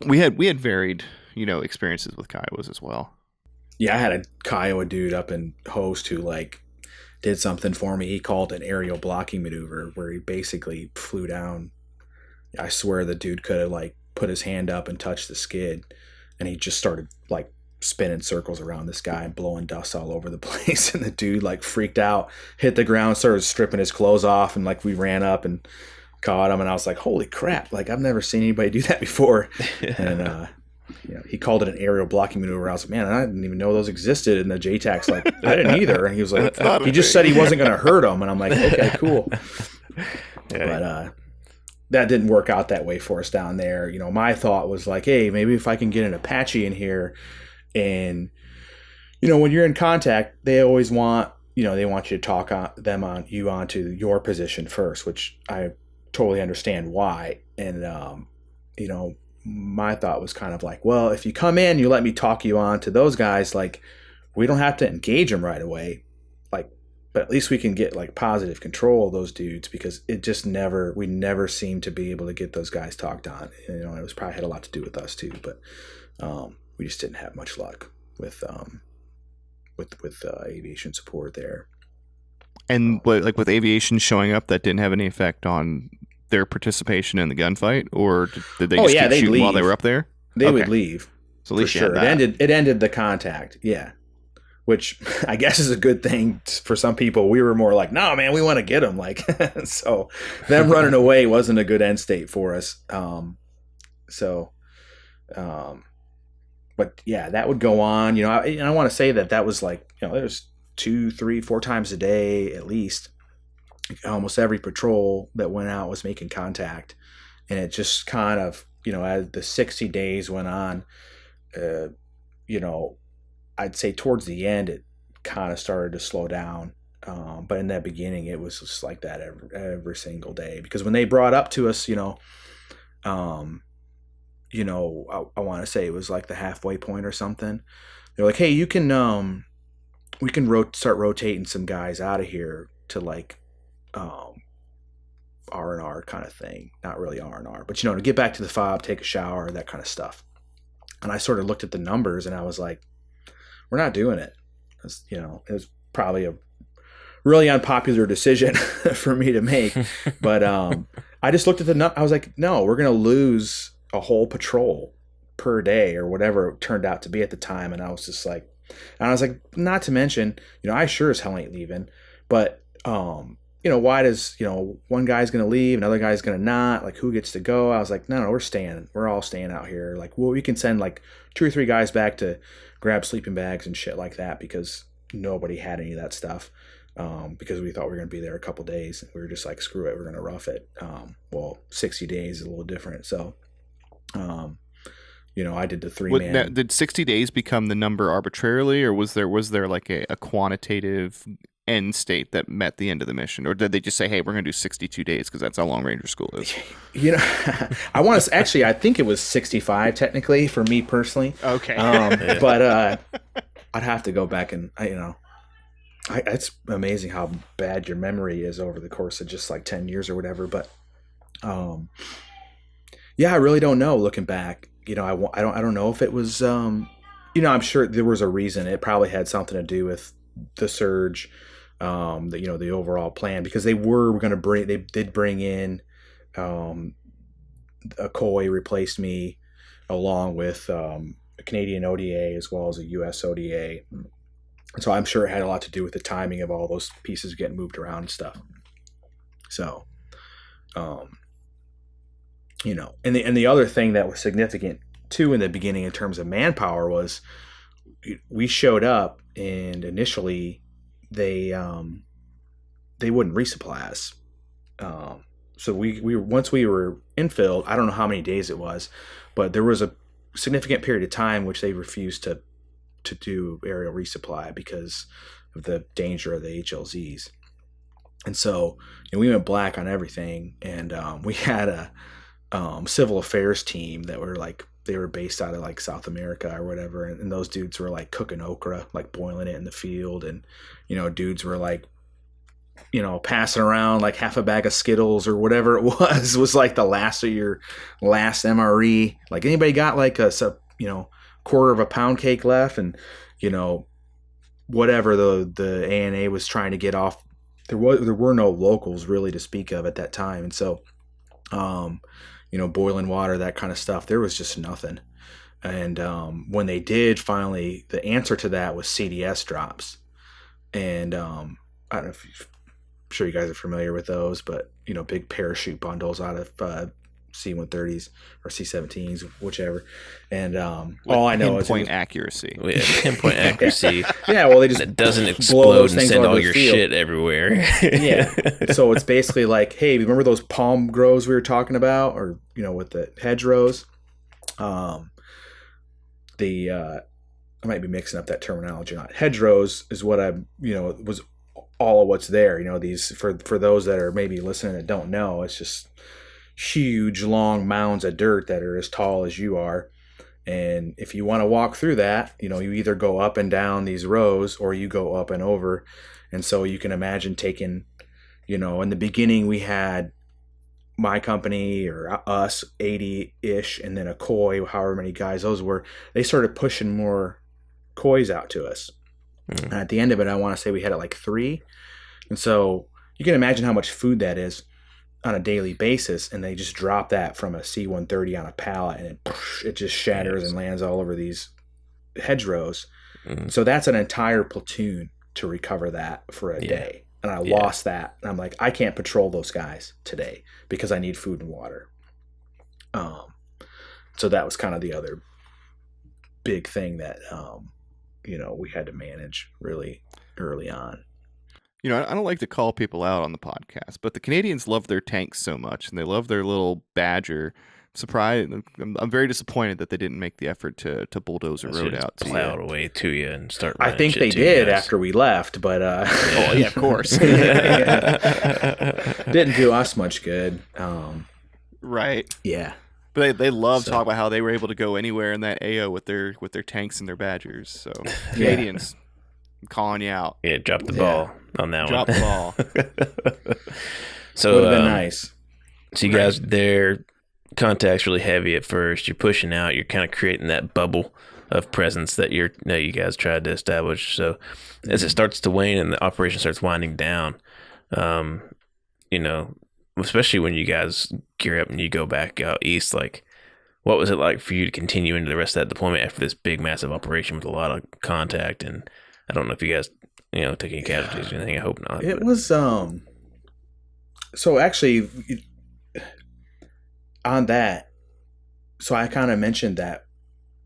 varied, experiences with Kiowas as well. Yeah, I had a Kiowa dude up in Host who did something for me. He called it an aerial blocking maneuver, where he basically flew down. I swear the dude could have put his hand up and touched the skid, and he just started spinning circles around this guy and blowing dust all over the place. And the dude freaked out, hit the ground, started stripping his clothes off, and we ran up and caught him. And I was like, holy crap, I've never seen anybody do that before. And he called it an aerial blocking maneuver. I was like, man, I didn't even know those existed. And the JTAC's I didn't either. And he was like, he just said he wasn't going to hurt him. And I'm like, okay, cool. But that didn't work out that way for us down there. My thought was hey, maybe if I can get an Apache in here. And, when you're in contact, they always want, they want you to talk you onto your position first, which I totally understand why. And, my thought was kind of well, if you come in, you let me talk you on to those guys, we don't have to engage them right away. But at least we can get positive control of those dudes, because it just we never seemed to be able to get those guys talked on. It was probably had a lot to do with us too, but, we just didn't have much luck with aviation support there. And with aviation showing up, that didn't have any effect on their participation in the gunfight, or did they just keep shooting leave while they were up there? They would leave. So at least sure. It ended the contact. Yeah. Which I guess is a good thing for some people. We were more no, man, we want to get them. So them running away wasn't a good end state for us. But yeah, that would go on. I want to say that was there's 2, 3, 4 times a day at least. Almost every patrol that went out was making contact, and it just kind of as the 60 days went on, I'd say towards the end it kind of started to slow down. But in that beginning, it was just like that every single day, because when they brought up to us, I want to say it was the halfway point or something. They're like, hey, you can, we can start rotating some guys out of here to R&R kind of thing. Not really R&R, but to get back to the FOB, take a shower, that kind of stuff. And I sort of looked at the numbers and I was like, we're not doing it. It was probably a really unpopular decision for me to make. But I just looked at the I was like, no, we're going to lose a whole patrol per day or whatever it turned out to be at the time. And I was just not to mention, I sure as hell ain't leaving, but, why does, one guy's going to leave, another guy's going to not, who gets to go? I was like, no, we're all staying out here. We can send 2 or 3 guys back to grab sleeping bags and shit like that, because nobody had any of that stuff. Because we thought we were going to be there a couple days. We were just screw it, we're going to rough it. 60 days is a little different. So, I did the 3-man. Now, did 60 days become the number arbitrarily, or was there a quantitative end state that met the end of the mission, or did they just say, hey, we're going to do 62 days because that's how long Ranger School is? I want to actually, I think it was 65 technically for me personally. Okay. But I'd have to go back and it's amazing how bad your memory is over the course of just 10 years or whatever. But I really don't know looking back. I don't know if it was I'm sure there was a reason. It probably had something to do with the surge, the overall plan, because they did bring in a COI replaced me, along with a Canadian ODA as well as a US ODA. So I'm sure it had a lot to do with the timing of all those pieces getting moved around and stuff. So, and the other thing that was significant too in the beginning in terms of manpower was we showed up, and initially they wouldn't resupply us. so we once we were infilled, I don't know how many days it was, but there was a significant period of time which they refused to do aerial resupply because of the danger of the HLZs. And so we went black on everything, and we had a civil affairs team that were like, they were based out of like South America or whatever, and those dudes were like cooking okra, like boiling it in the field, and dudes were like passing around like half a bag of Skittles or whatever it was like the last of your last MRE. Like, anybody got like a quarter of a pound cake left, and whatever the ANA was trying to get off. There were no locals really to speak of at that time, and so boiling water, that kind of stuff, there was just nothing. And when they did finally, the answer to that was CDS drops. And I don't know if I'm sure you guys are familiar with those, but big parachute bundles out of C-130s or C-17s, whichever. And all I know is pinpoint accuracy. Yeah, pinpoint accuracy. Yeah, well, they just it doesn't explode and send all your shit everywhere. Yeah. So it's basically like, hey, remember those palm grows we were talking about, or with the hedgerows? I might be mixing up that terminology. Not hedgerows is what was all of what's there. These for those that are maybe listening that don't know, it's just huge long mounds of dirt that are as tall as you are, and if you want to walk through that, you either go up and down these rows or you go up and over. And so you can imagine taking, in the beginning we had my company or us 80-ish, and then a koi, however many guys those were, they started pushing more kois out to us. And at the end of it, I want to say we had like 3. And so you can imagine how much food that is on a daily basis, and they just drop that from a C-130 on a pallet, and it just shatters and lands all over these hedgerows. So that's an entire platoon to recover that for a day. And I lost that, and I'm like, I can't patrol those guys today because I need food and water. So that was kind of the other big thing that we had to manage really early on. I don't like to call people out on the podcast, but the Canadians love their tanks so much, and they love their little Badger. I'm very disappointed that they didn't make the effort to bulldoze a road out to plow it away to you and start. I think they did after we left, but oh yeah, of course, didn't do us much good. Right? Yeah, but they love talking about how they were able to go anywhere in that AO with their tanks and their Badgers. So Canadians, I'm calling you out. Yeah, drop the ball on that one. Drop the ball. So would have been nice. So you guys, their contact's really heavy at first. You're pushing out. You're kind of creating that bubble of presence that you guys tried to establish. So as it starts to wane and the operation starts winding down, especially when you guys gear up and you go back out east, like, what was it like for you to continue into the rest of that deployment after this big, massive operation with a lot of contact? And I don't know if you guys, took any casualties or anything. I hope not. It was, so actually, on that, so I kind of mentioned that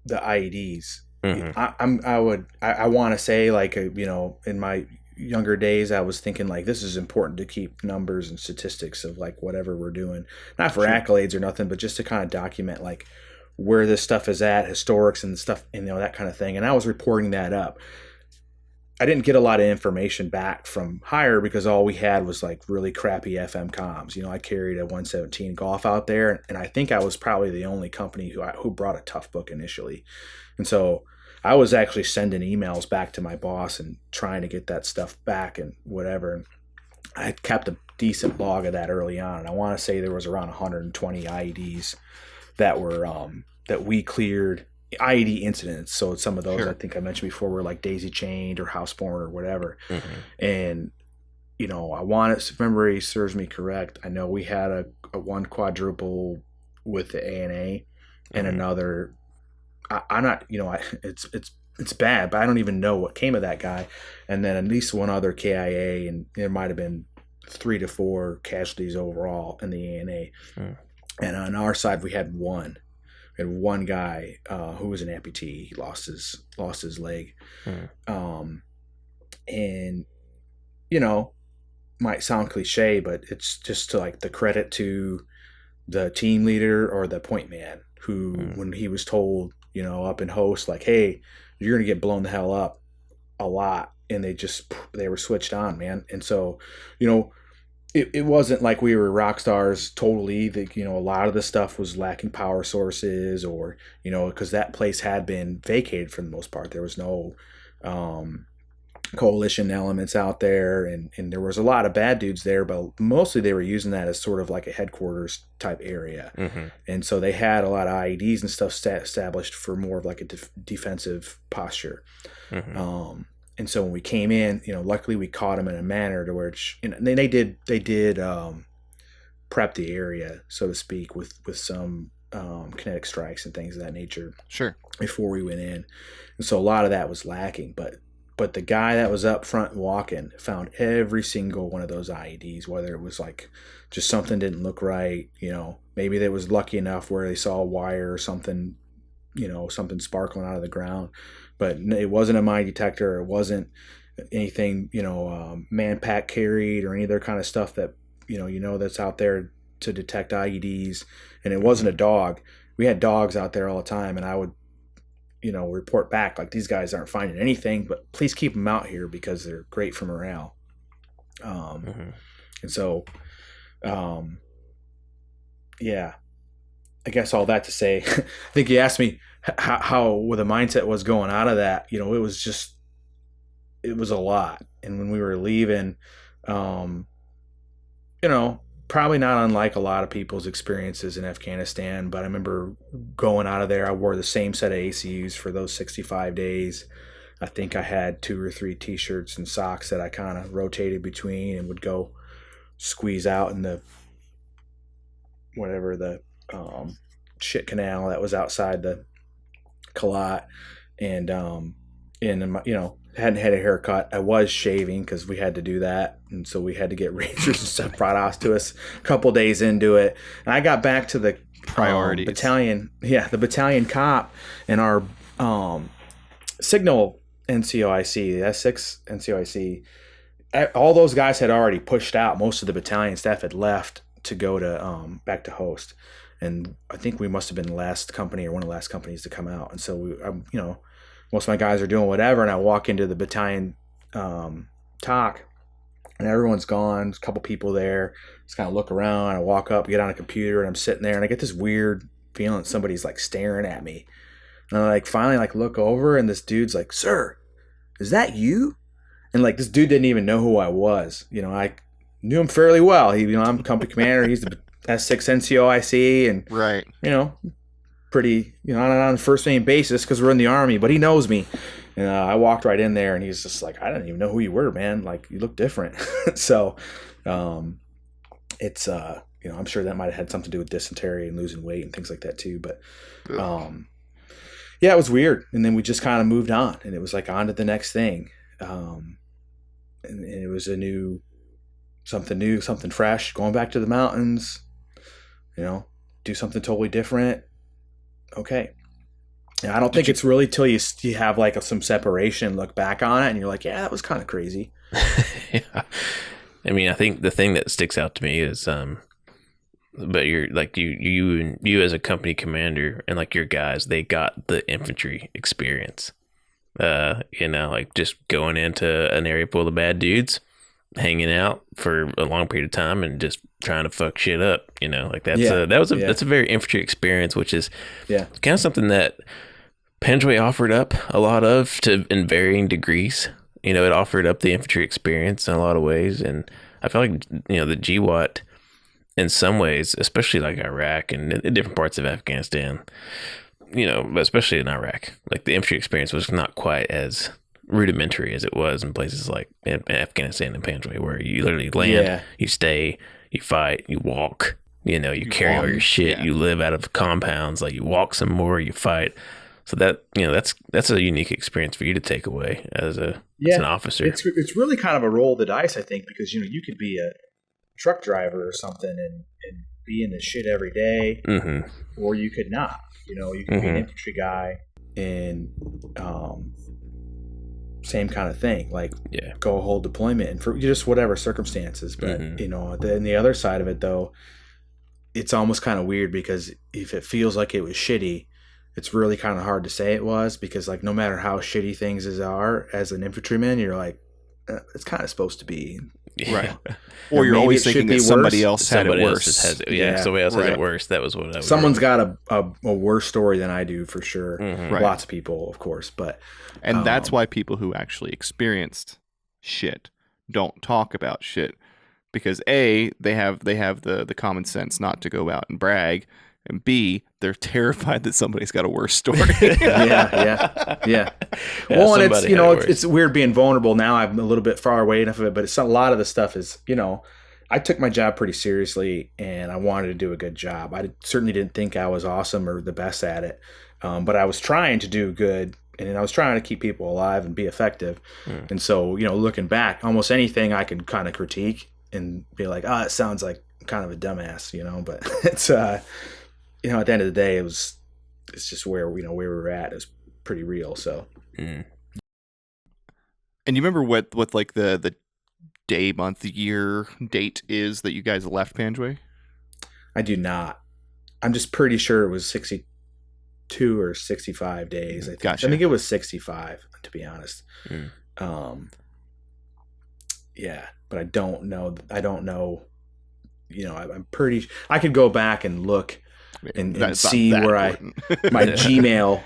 the IEDs. I want to say, like, in my younger days, I was thinking like, this is important to keep numbers and statistics of like whatever we're doing, not for accolades or nothing, but just to kind of document like where this stuff is at, historics and stuff, that kind of thing. And I was reporting that up. I didn't get a lot of information back from higher because all we had was like really crappy FM comms. I carried a 117 Golf out there, and I think I was probably the only company who brought a tough book initially. And so I was actually sending emails back to my boss and trying to get that stuff back and whatever. And I kept a decent log of that early on. And I want to say there was around 120 IEDs that were that we cleared. IED incidents. So some of those, I think I mentioned before, were like daisy chained or houseborne or whatever. And, I want to, if memory serves me correct, I know we had a one quadruple with the ANA and another. I'm not, it's bad, but I don't even know what came of that guy. And then at least one other KIA, and there might have been 3 to 4 casualties overall in the ANA. And on our side, we had one. And one guy who was an amputee, he lost his leg, and might sound cliche, but it's just to like the credit to the team leader or the point man who, when he was told, you know, up in host, like, hey, you're going to get blown the hell up a lot. And they were switched on, man. And so, you know, it wasn't like we were rock stars totally. That, you know, a lot of the stuff was lacking power sources, or, you know, because that place had been vacated for the most part. There was no coalition elements out there, and there was a lot of bad dudes there, but mostly they were using that as sort of like a headquarters type area. And so they had a lot of IEDs and stuff established for more of like a defensive posture. And so when we came in, you know, luckily we caught them in a manner to where you know, they did prep the area, so to speak, with some kinetic strikes and things of that nature. Sure. Before we went in, and so a lot of that was lacking. But the guy that was up front walking found every single one of those IEDs, whether it was like just something didn't look right, you know, maybe they was lucky enough where they saw a wire or something, you know, something sparkling out of the ground. But it wasn't a mine detector. It wasn't anything, you know, man-pack carried or any other kind of stuff that, you know, that's out there to detect IEDs. And it wasn't a dog. We had dogs out there all the time, and I would, you know, report back like, these guys aren't finding anything, but please keep them out here because they're great for morale. And so, yeah, I guess all that to say, I think you asked me how the mindset was going out of that. You know, it was a lot. And when we were leaving, you know, probably not unlike a lot of people's experiences in Afghanistan, but I remember going out of there, I wore the same set of ACUs for those 65 days. I think I had 2 or 3 t-shirts and socks that I kind of rotated between and would go squeeze out in the shit canal that was outside the Kalat. And you know, hadn't had a haircut. I was shaving because we had to do that, and so we had to get razors and stuff brought out to us a couple days into it. And I got back to the priorities battalion, the battalion cop, and our signal NCOIC, the S6 NCOIC. All those guys had already pushed out. Most of the battalion staff had left to go to back to host, and I think we must have been the last company or one of the last companies to come out. And so you know, most of my guys are doing whatever, and I walk into the battalion talk, and everyone's gone. There's a couple people there. Just kind of look around. I walk up, get on a computer, and I'm sitting there, and I get this weird feeling somebody's like staring at me. And I like finally like look over, and this dude's like, "Sir, is that you?" And like this dude didn't even know who I was. You know, I knew him fairly well. You know, I'm company commander. He's the S6 NCOIC, and right, you know, pretty, you know, on a first name basis because we're in the Army, but he knows me. And I walked right in there, and he's just like, I didn't even know who you were, man. Like, you look different. So it's you know, I'm sure that might have had something to do with dysentery and losing weight and things like that too. But yeah, it was weird. And then we just kind of moved on, and it was like on to the next thing. And it was something new, something fresh, going back to the mountains, you know, do something totally different. Okay. And I don't think it's really till you have like some separation, look back on it, and you're like, yeah, that was kind of crazy. Yeah. I mean, I think the thing that sticks out to me is, but you're like you as a company commander and like your guys, they got the infantry experience. You know, like just going into an area full of bad dudes, hanging out for a long period of time and just trying to fuck shit up, you know, like that's a very infantry experience, which is kind of something that Panjwai offered up a lot of in varying degrees. You know, it offered up the infantry experience in a lot of ways, and I feel like, you know, the GWAT in some ways, especially like Iraq and in different parts of Afghanistan, you know, especially in Iraq, like the infantry experience was not quite as rudimentary as it was in places like in Afghanistan and Panjwai, where you literally land, you stay, you fight, you walk, you know, you carry all your shit, you live out of compounds, like you walk some more, you fight. So that, you know, that's a unique experience for you to take away as an officer. It's really kind of a roll of the dice, I think, because, you know, you could be a truck driver or something and be in this shit every day, or you could not. You know, you could be an infantry guy and same kind of thing, like Yeah. go hold deployment and for just whatever circumstances. But then the other side of it though, it's almost kind of weird because if it feels like it was shitty, it's really kind of hard to say it was, because like no matter how shitty things are as an infantryman, you're like, it's kind of supposed to be. Right. Or you're always thinking that somebody else had it worse. Somebody else has it worse. That was what I was. Someone's got a worse story than I do for sure. Right. Lots of people, of course, but and that's why people who actually experienced shit don't talk about shit, because A, they have the common sense not to go out and brag, and B, they're terrified that somebody's got a worse story. yeah. Well, and it's it's weird being vulnerable now. I'm a little bit far away enough of it, but it's a lot of the stuff is, I took my job pretty seriously and I wanted to do a good job. I certainly didn't think I was awesome or the best at it, but I was trying to do good, and I was trying to keep people alive and be effective. And so, looking back, almost anything I can kind of critique and be like, it sounds like kind of a dumbass, but it's at the end of the day, it's just where where we were at is pretty real. So, and you remember what like the day, month, year, date is that you guys left Panjwai? I do not. I'm just pretty sure it was 62 or 65 days. I think. Gotcha. I think it was 65, to be honest. Yeah, but I don't know. I'm pretty. I could go back and look. And see where my Gmail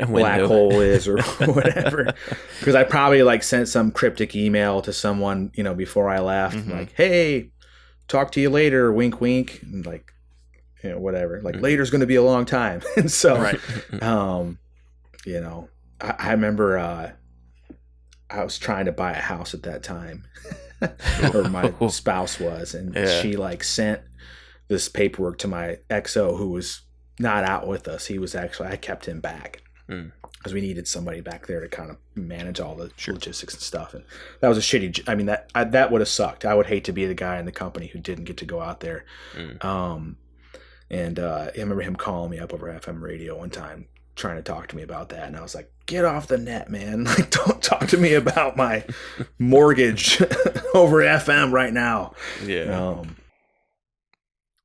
black hole is or whatever, because I probably sent some cryptic email to someone before I left, like, hey, talk to you later, wink wink, and whatever, later's going to be a long time. And so I remember I was trying to buy a house at that time or my spouse was, and she sent this paperwork to my XO who was not out with us. He was actually, I kept him back because we needed somebody back there to kind of manage all the logistics and stuff. And that was a shitty, that would have sucked. I would hate to be the guy in the company who didn't get to go out there. I remember him calling me up over FM radio one time trying to talk to me about that. And I was like, get off the net, man. Don't talk to me about my mortgage over FM right now. Yeah.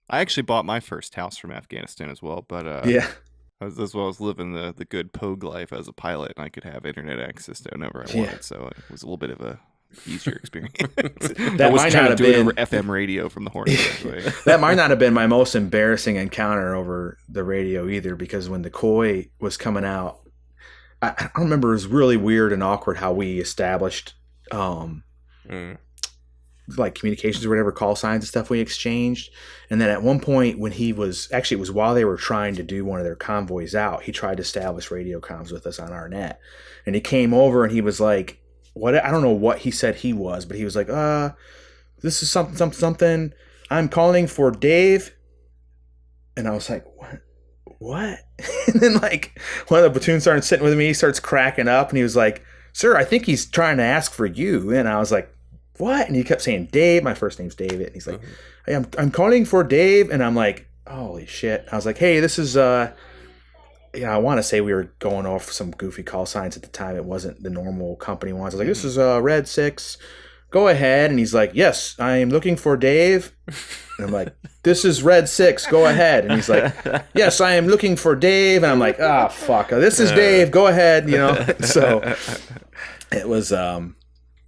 I actually bought my first house from Afghanistan as well, but as well as living the good pogue life as a pilot, and I could have internet access to whenever I wanted, so it was a little bit of a easier experience. That might not have been over FM radio from the Hornet. That might not have been my most embarrassing encounter over the radio either, because when the Koi was coming out, I remember it was really weird and awkward how we established communications or whatever, call signs and stuff we exchanged. And then at one point when it was while they were trying to do one of their convoys out, he tried to establish radio comms with us on our net. And he came over and he was like, I don't know what he said he was, but he was like, this is something. I'm calling for Dave. And I was like, what? And then one of the platoon sergeants sitting with me, he starts cracking up and he was like, sir, I think he's trying to ask for you. And I was like, what? And he kept saying Dave. My first name's David. And he's like, hey, I'm calling for Dave. And I'm like, holy shit. I was like, hey, this is I want to say we were going off some goofy call signs at the time. It wasn't the normal company ones. I was like, this is Red 6. Go ahead. And he's like, yes, I am looking for Dave. And I'm like, this is Red 6. Go ahead. And he's like, yes, I am looking for Dave. And I'm like, fuck. This is Dave. Go ahead. So it was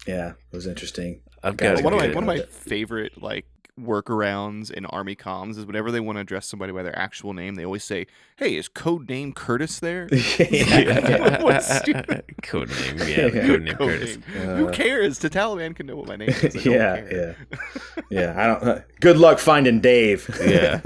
it was interesting. I've got one of my favorite workarounds in Army comms is whenever they want to address somebody by their actual name, they always say, "Hey, is code name Curtis there?" Code name, code name Curtis. Who cares? The Taliban can know what my name is. Yeah. I don't. Good luck finding Dave. Yeah.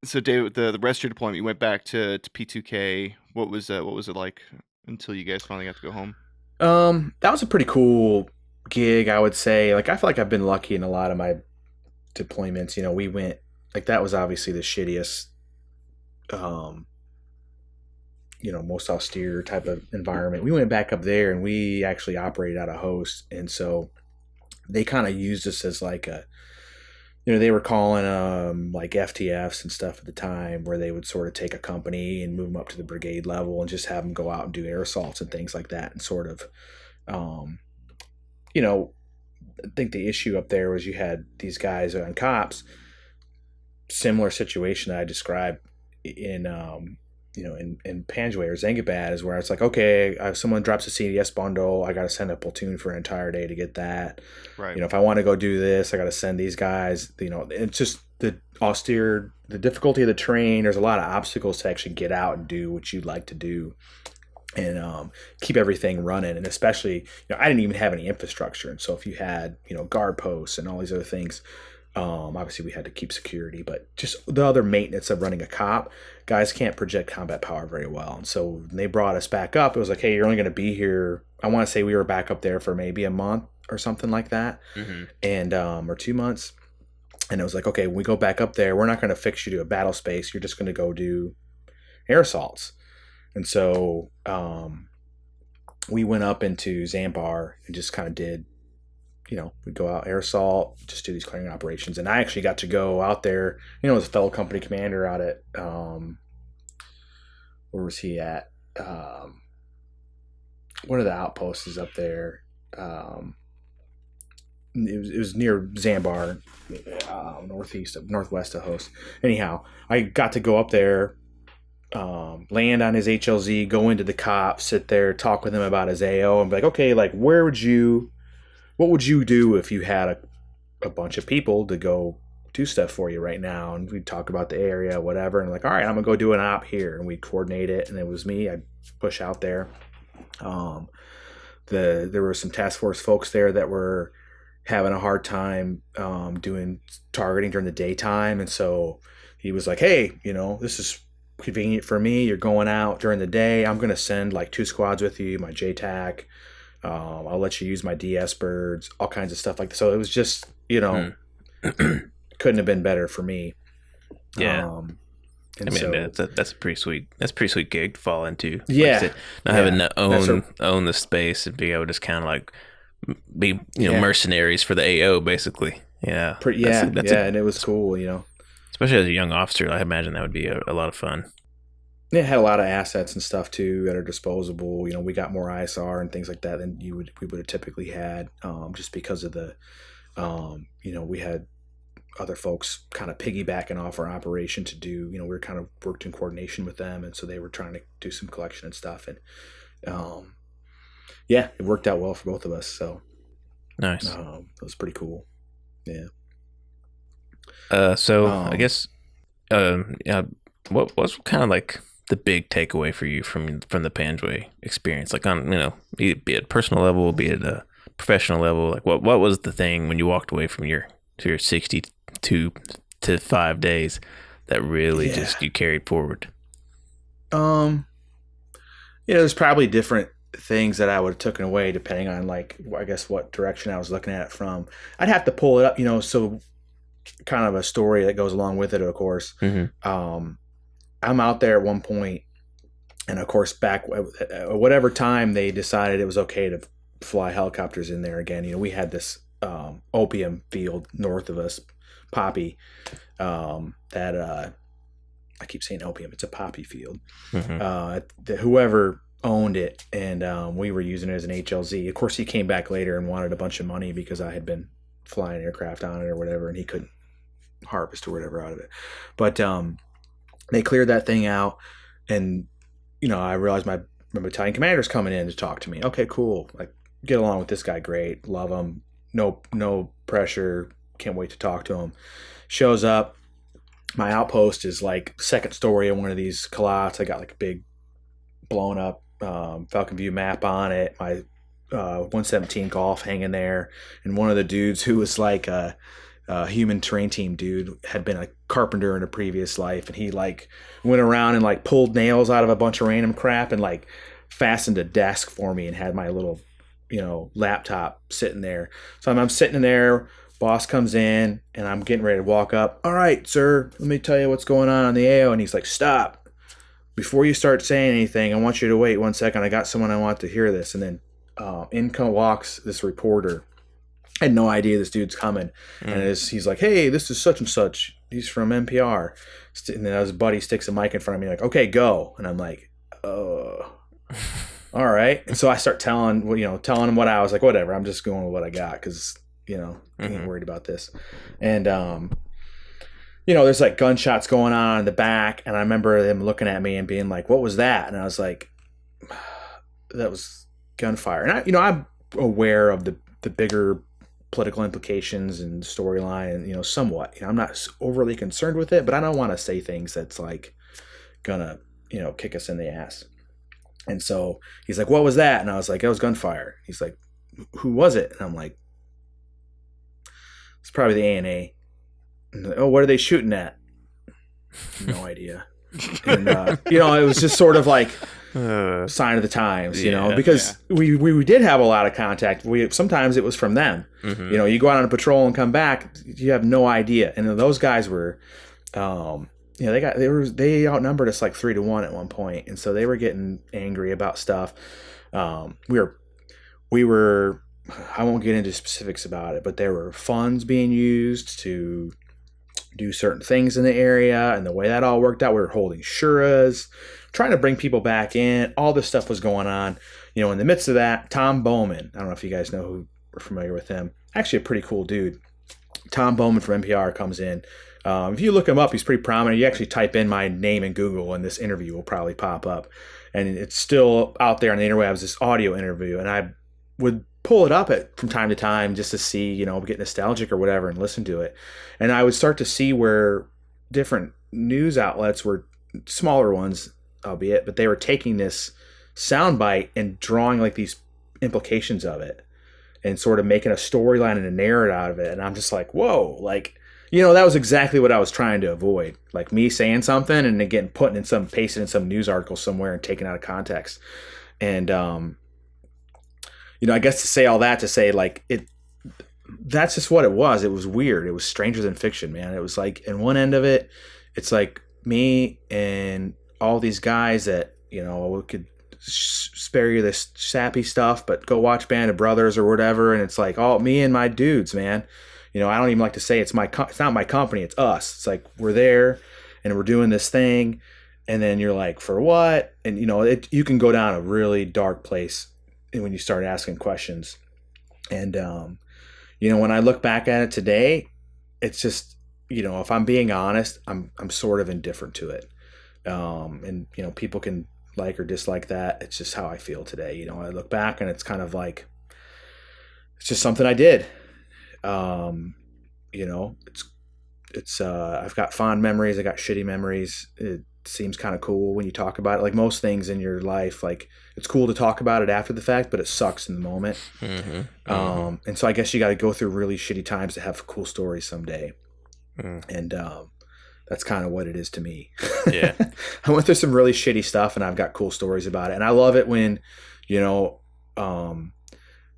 So, Dave, the rest of your deployment, you went back to P2K. What was it like until you guys finally got to go home? That was a pretty cool gig, I would say. I feel like I've been lucky in a lot of my deployments. We went that was obviously the shittiest, most austere type of environment. We went back up there and we actually operated out of host, and so they kind of used us as they were calling like FTFs and stuff at the time, where they would sort of take a company and move them up to the brigade level and just have them go out and do air assaults and things like that. And sort of, I think the issue up there was you had these guys on cops, similar situation that I described in Panjwai or Zengabad, is where it's like, okay, if someone drops a CDS bundle, I got to send a platoon for an entire day to get that. Right. If I want to go do this, I got to send these guys. It's just the difficulty of the terrain. There's a lot of obstacles to actually get out and do what you'd like to do, and keep everything running. And especially, I didn't even have any infrastructure. And so if you had, guard posts and all these other things, obviously we had to keep security, but just the other maintenance of running a cop, guys can't project combat power very well. And so when they brought us back up, it was like, hey, you're only going to be here. I want to say we were back up there for maybe a month or something like that. Mm-hmm. And, or 2 months. And it was like, okay, when we go back up there, we're not going to fix you to a battle space. You're just going to go do air assaults. And so we went up into Zambar and just kind of did, we'd go out, air assault, just do these clearing operations. And I actually got to go out there, as a fellow company commander out at, where was he at? One of the outposts is up there. It was near Zambar, northwest of Host. Anyhow, I got to go up there, land on his HLZ, go into the cop, sit there, talk with him about his AO, and be like, okay, like, what would you do if you had a bunch of people to go do stuff for you right now? And we'd talk about the area, whatever, and like, all right, I'm gonna go do an op here, and we'd coordinate it. And it was me. I'd push out there. There were some task force folks there that were having a hard time doing targeting during the daytime, and so he was like, hey, this is convenient for me. You're going out during the day. I'm gonna send like 2 squads with you, my JTAC. I'll let you use my DS birds, all kinds of stuff like that. So it was just, couldn't have been better for me. Yeah. That's a pretty sweet gig to fall into. Yeah. Like not having to own the space and be able to just kind of like be, mercenaries for the AO basically. Yeah. And it was cool, Especially as a young officer, I imagine that would be a lot of fun. It had a lot of assets and stuff too that are disposable. We got more ISR and things like that than we would have typically had, just because of the, we had other folks kind of piggybacking off our operation to do. We were kind of worked in coordination with them, and so they were trying to do some collection and stuff. And it worked out well for both of us. So nice. It was pretty cool. Yeah. I guess, what was kind of like the big takeaway for you from the Panjwai experience, like on be it personal level, be it a professional level, like what was the thing when you walked away from your 62 to 5 days that really just you carried forward? There's probably different things that I would have taken away depending on, like, I guess what direction I was looking at it from. I'd have to pull it up, so kind of a story that goes along with it, of course. Mm-hmm. I'm out there at one point, and of course, back at whatever time they decided it was okay to fly helicopters in there again. We had this opium field north of us, poppy, that I keep saying opium. It's a poppy field. Mm-hmm. Whoever owned it, and we were using it as an HLZ. Of course, he came back later and wanted a bunch of money because I had been flying aircraft on it or whatever, and he couldn't harvest or whatever out of it. But they cleared that thing out, and I realized my battalion commander's coming in to talk to me. Okay, cool. Like, get along with this guy, great, love him, no pressure, can't wait to talk to him. Shows up, my outpost is like second story of one of these calots. I got like a big blown up Falcon View map on it, my 117 Golf hanging there, and one of the dudes who was like a human terrain team dude had been a carpenter in a previous life, and he like went around and like pulled nails out of a bunch of random crap and like fastened a desk for me and had my little laptop sitting there. So I'm sitting in there, boss comes in, and I'm getting ready to walk up. All right, sir, let me tell you what's going on the AO. And he's like, stop. Before you start saying anything, I want you to wait 1 second. I got someone I want to hear this. And then in walks this reporter, I had no idea this dude's coming. And he's like, hey, this is such and such. He's from NPR. And then his buddy sticks a mic in front of me like, okay, go. And I'm like, oh, all right. And so I start telling him what I was like, whatever. I'm just going with what I got because, I ain't worried about this. And, there's like gunshots going on in the back. And I remember them looking at me and being like, what was that? And I was like, that was gunfire. And I'm aware of the bigger political implications and storyline and, somewhat, I'm not overly concerned with it, but I don't want to say things that's like gonna, kick us in the ass. And so he's like, what was that? And I was like, it was gunfire. He's like, who was it? And I'm like, it's probably the A&A. And like, oh, what are they shooting at? No idea. And, it was just sort of like sign of the times, because we did have a lot of contact. Sometimes it was from them. You go out on a patrol and come back, you have no idea. And those guys were, they outnumbered us like 3-1 at one point, and so they were getting angry about stuff. We were. I won't get into specifics about it, but there were funds being used to do certain things in the area, and the way that all worked out, we were holding shuras, trying to bring people back in. All this stuff was going on. In the midst of that, Tom Bowman, I don't know if you guys know who are familiar with him, actually a pretty cool dude. Tom Bowman from NPR comes in. If you look him up, he's pretty prominent. You actually type in my name in Google and this interview will probably pop up. And it's still out there on the interwebs, this audio interview. And I would pull it up from time to time just to see, get nostalgic or whatever and listen to it. And I would start to see where different news outlets were, smaller ones, albeit, but they were taking this soundbite and drawing like these implications of it and sort of making a storyline and a narrative out of it. And I'm just like, whoa, like, that was exactly what I was trying to avoid. Like me saying something and then getting pasted in some news article somewhere and taken out of context. And, I guess to say all that to say like that's just what it was. It was weird. It was stranger than fiction, man. It was like, in one end of it, it's like me and all these guys that, we could spare you this sappy stuff, but go watch Band of Brothers or whatever. And it's like, all me and my dudes, man. I don't even like to say it's not my company. It's us. It's like, we're there and we're doing this thing. And then you're like, for what? And, you can go down a really dark place when you start asking questions. And, when I look back at it today, it's just, if I'm being honest, I'm sort of indifferent to it. And, people can like or dislike that. It's just how I feel today. I look back and it's kind of like, it's just something I did. I've got fond memories. I got shitty memories. It seems kind of cool when you talk about it. Like most things in your life, like it's cool to talk about it after the fact, but it sucks in the moment. And so I guess you got to go through really shitty times to have cool stories someday. And, that's kind of what it is to me. Yeah. I went through some really shitty stuff and I've got cool stories about it. And I love it when,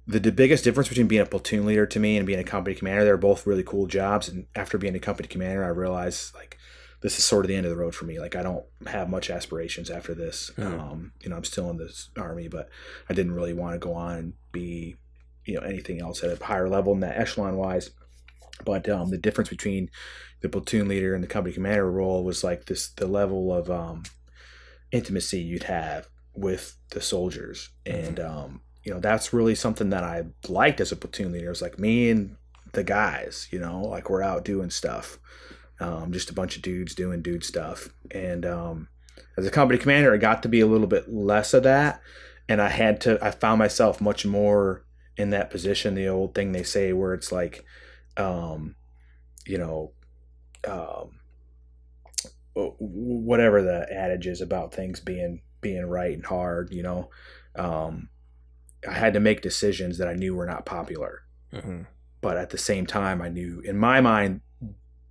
the biggest difference between being a platoon leader to me and being a company commander, they're both really cool jobs. And after being a company commander, I realized like this is sort of the end of the road for me. Like I don't have much aspirations after this. I'm still in this Army, but I didn't really want to go on and be, anything else at a higher level in that echelon wise. But the difference between the platoon leader and the company commander role was like the level of intimacy you'd have with the soldiers. And, that's really something that I liked as a platoon leader. It was like me and the guys, like we're out doing stuff. Just a bunch of dudes doing dude stuff. And as a company commander, I got to be a little bit less of that. And I found myself much more in that position, the old thing they say where it's like, whatever the adage is about things being right and hard, I had to make decisions that I knew were not popular. But at the same time, I knew in my mind,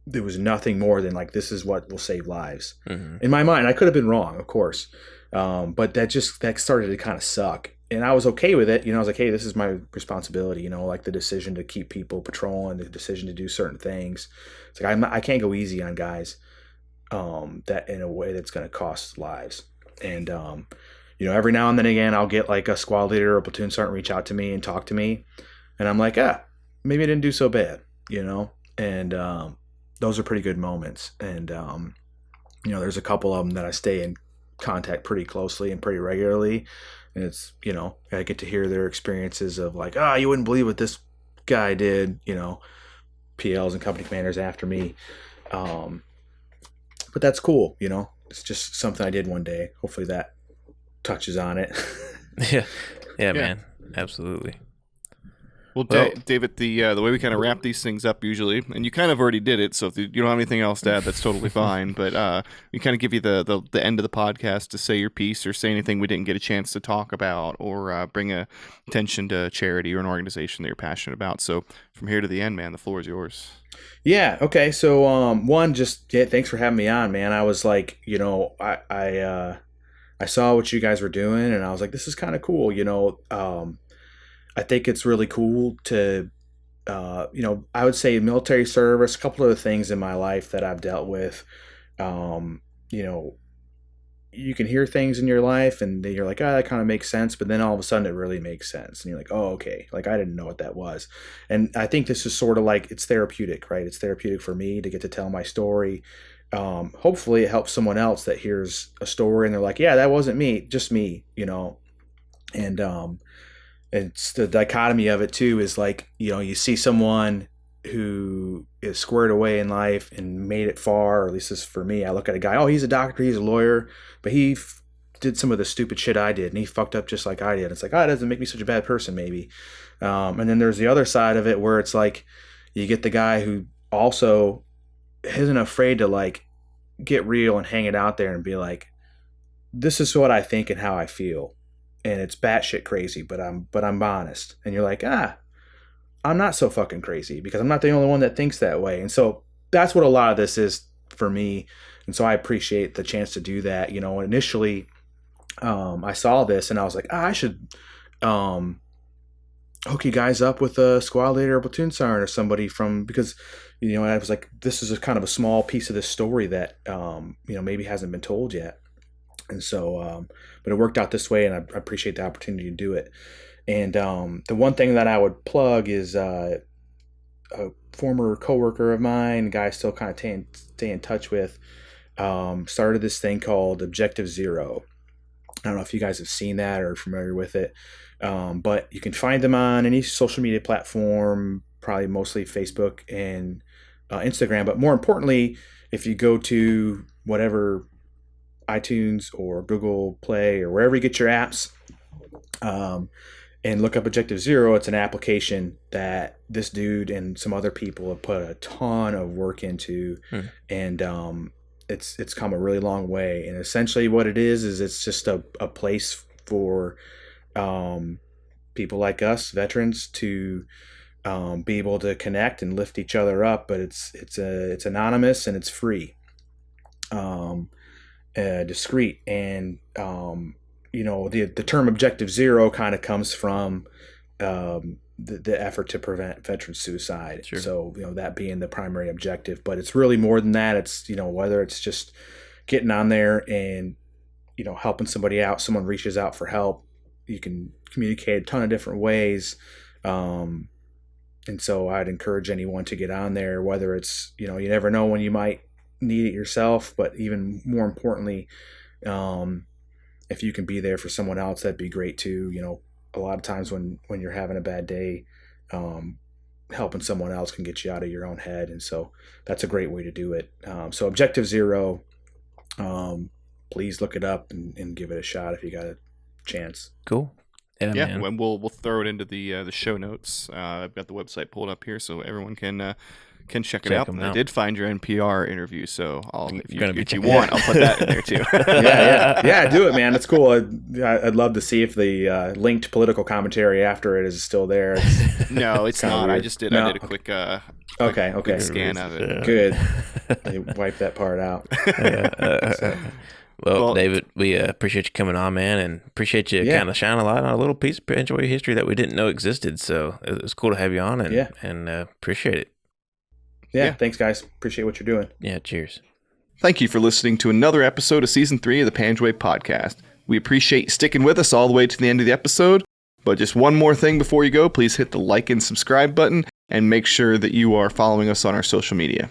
there was nothing more than like, this is what will save lives. In my mind, I could have been wrong, of course. But that started to kind of suck. And I was okay with it. I was like, hey, this is my responsibility, like the decision to keep people patrolling, the decision to do certain things. It's like, I can't go easy on guys that in a way that's going to cost lives. And, every now and then again, I'll get like a squad leader or a platoon sergeant reach out to me and talk to me. And I'm like, maybe I didn't do so bad, and those are pretty good moments. And, there's a couple of them that I stay in contact pretty closely and pretty regularly. And it's, I get to hear their experiences of like, you wouldn't believe what this guy did, PLs and company commanders after me. But that's cool, it's just something I did one day. Hopefully that touches on it. Yeah, man. Absolutely. Well, David, the way we kind of wrap these things up usually, and you kind of already did it, so if you don't have anything else to add, that's totally fine. But we kind of give you the end of the podcast to say your piece or say anything we didn't get a chance to talk about, or bring attention to charity or an organization that you're passionate about. So from here to the end, man, the floor is yours. Yeah. Okay. So one, thanks for having me on, man. I was like, I saw what you guys were doing, and I was like, this is kind of cool, I think it's really cool to, I would say military service, a couple of the things in my life that I've dealt with, you can hear things in your life and then you're like, that kind of makes sense. But then all of a sudden it really makes sense. And you're like, oh, okay. Like, I didn't know what that was. And I think this is sort of like, it's therapeutic, right? It's therapeutic for me to get to tell my story. Hopefully it helps someone else that hears a story and they're like, yeah, that wasn't me, just me, and, it's the dichotomy of it too, is like, you see someone who is squared away in life and made it far, or at least this is for me. I look at a guy, he's a doctor, he's a lawyer, but he did some of the stupid shit I did, and he fucked up just like I did. It's like, it doesn't make me such a bad person, maybe. And then there's the other side of it where it's like, you get the guy who also isn't afraid to like get real and hang it out there and be like, this is what I think and how I feel. And it's batshit crazy, but I'm honest. And you're like, I'm not so fucking crazy because I'm not the only one that thinks that way. And so that's what a lot of this is for me. And so I appreciate the chance to do that. Initially, I saw this and I was like, I should hook you guys up with a squad leader or platoon sergeant or somebody because, I was like, this is a kind of a small piece of this story that, maybe hasn't been told yet. And so, but it worked out this way, and I appreciate the opportunity to do it. And the one thing that I would plug is a former coworker of mine, a guy I still kind of stay in touch with, started this thing called Objective Zero. I don't know if you guys have seen that or are familiar with it, but you can find them on any social media platform, probably mostly Facebook and Instagram. But more importantly, if you go to whatever iTunes or Google Play or wherever you get your apps, and look up Objective Zero, it's an application that this dude and some other people have put a ton of work into, and it's come a really long way. And essentially what it is it's just a place for people like us, veterans, to be able to connect and lift each other up. But it's anonymous and it's free. Discreet, and the term Objective Zero kind of comes from the effort to prevent veteran suicide. Sure. So that being the primary objective, but it's really more than that. It's whether it's just getting on there and helping somebody out, someone reaches out for help, you can communicate a ton of different ways. And so I'd encourage anyone to get on there, whether it's you never know when you might need it yourself, but even more importantly, if you can be there for someone else, that'd be great too. A lot of times when you're having a bad day, helping someone else can get you out of your own head, and so that's a great way to do it. So Objective Zero, please look it up and give it a shot if you got a chance. Cool. Yeah, and we'll throw it into the show notes. I've got the website pulled up here so everyone can check it out. I did find your NPR interview, so if you want, I'll put that in there too. yeah, do it, man. It's cool. I'd love to see if the linked political commentary after it is still there. No, it's not. Weird. I just did. No? I did a quick quick scan of it. Yeah. Good. They wiped that part out. Well, David, we appreciate you coming on, man, and appreciate you kind of shining a light on a little piece of Panjwai history that we didn't know existed. So it was cool to have you on, and appreciate it. Yeah, thanks, guys. Appreciate what you're doing. Yeah, cheers. Thank you for listening to another episode of Season 3 of the Panjwai Podcast. We appreciate you sticking with us all the way to the end of the episode. But just one more thing before you go, please hit the like and subscribe button and make sure that you are following us on our social media.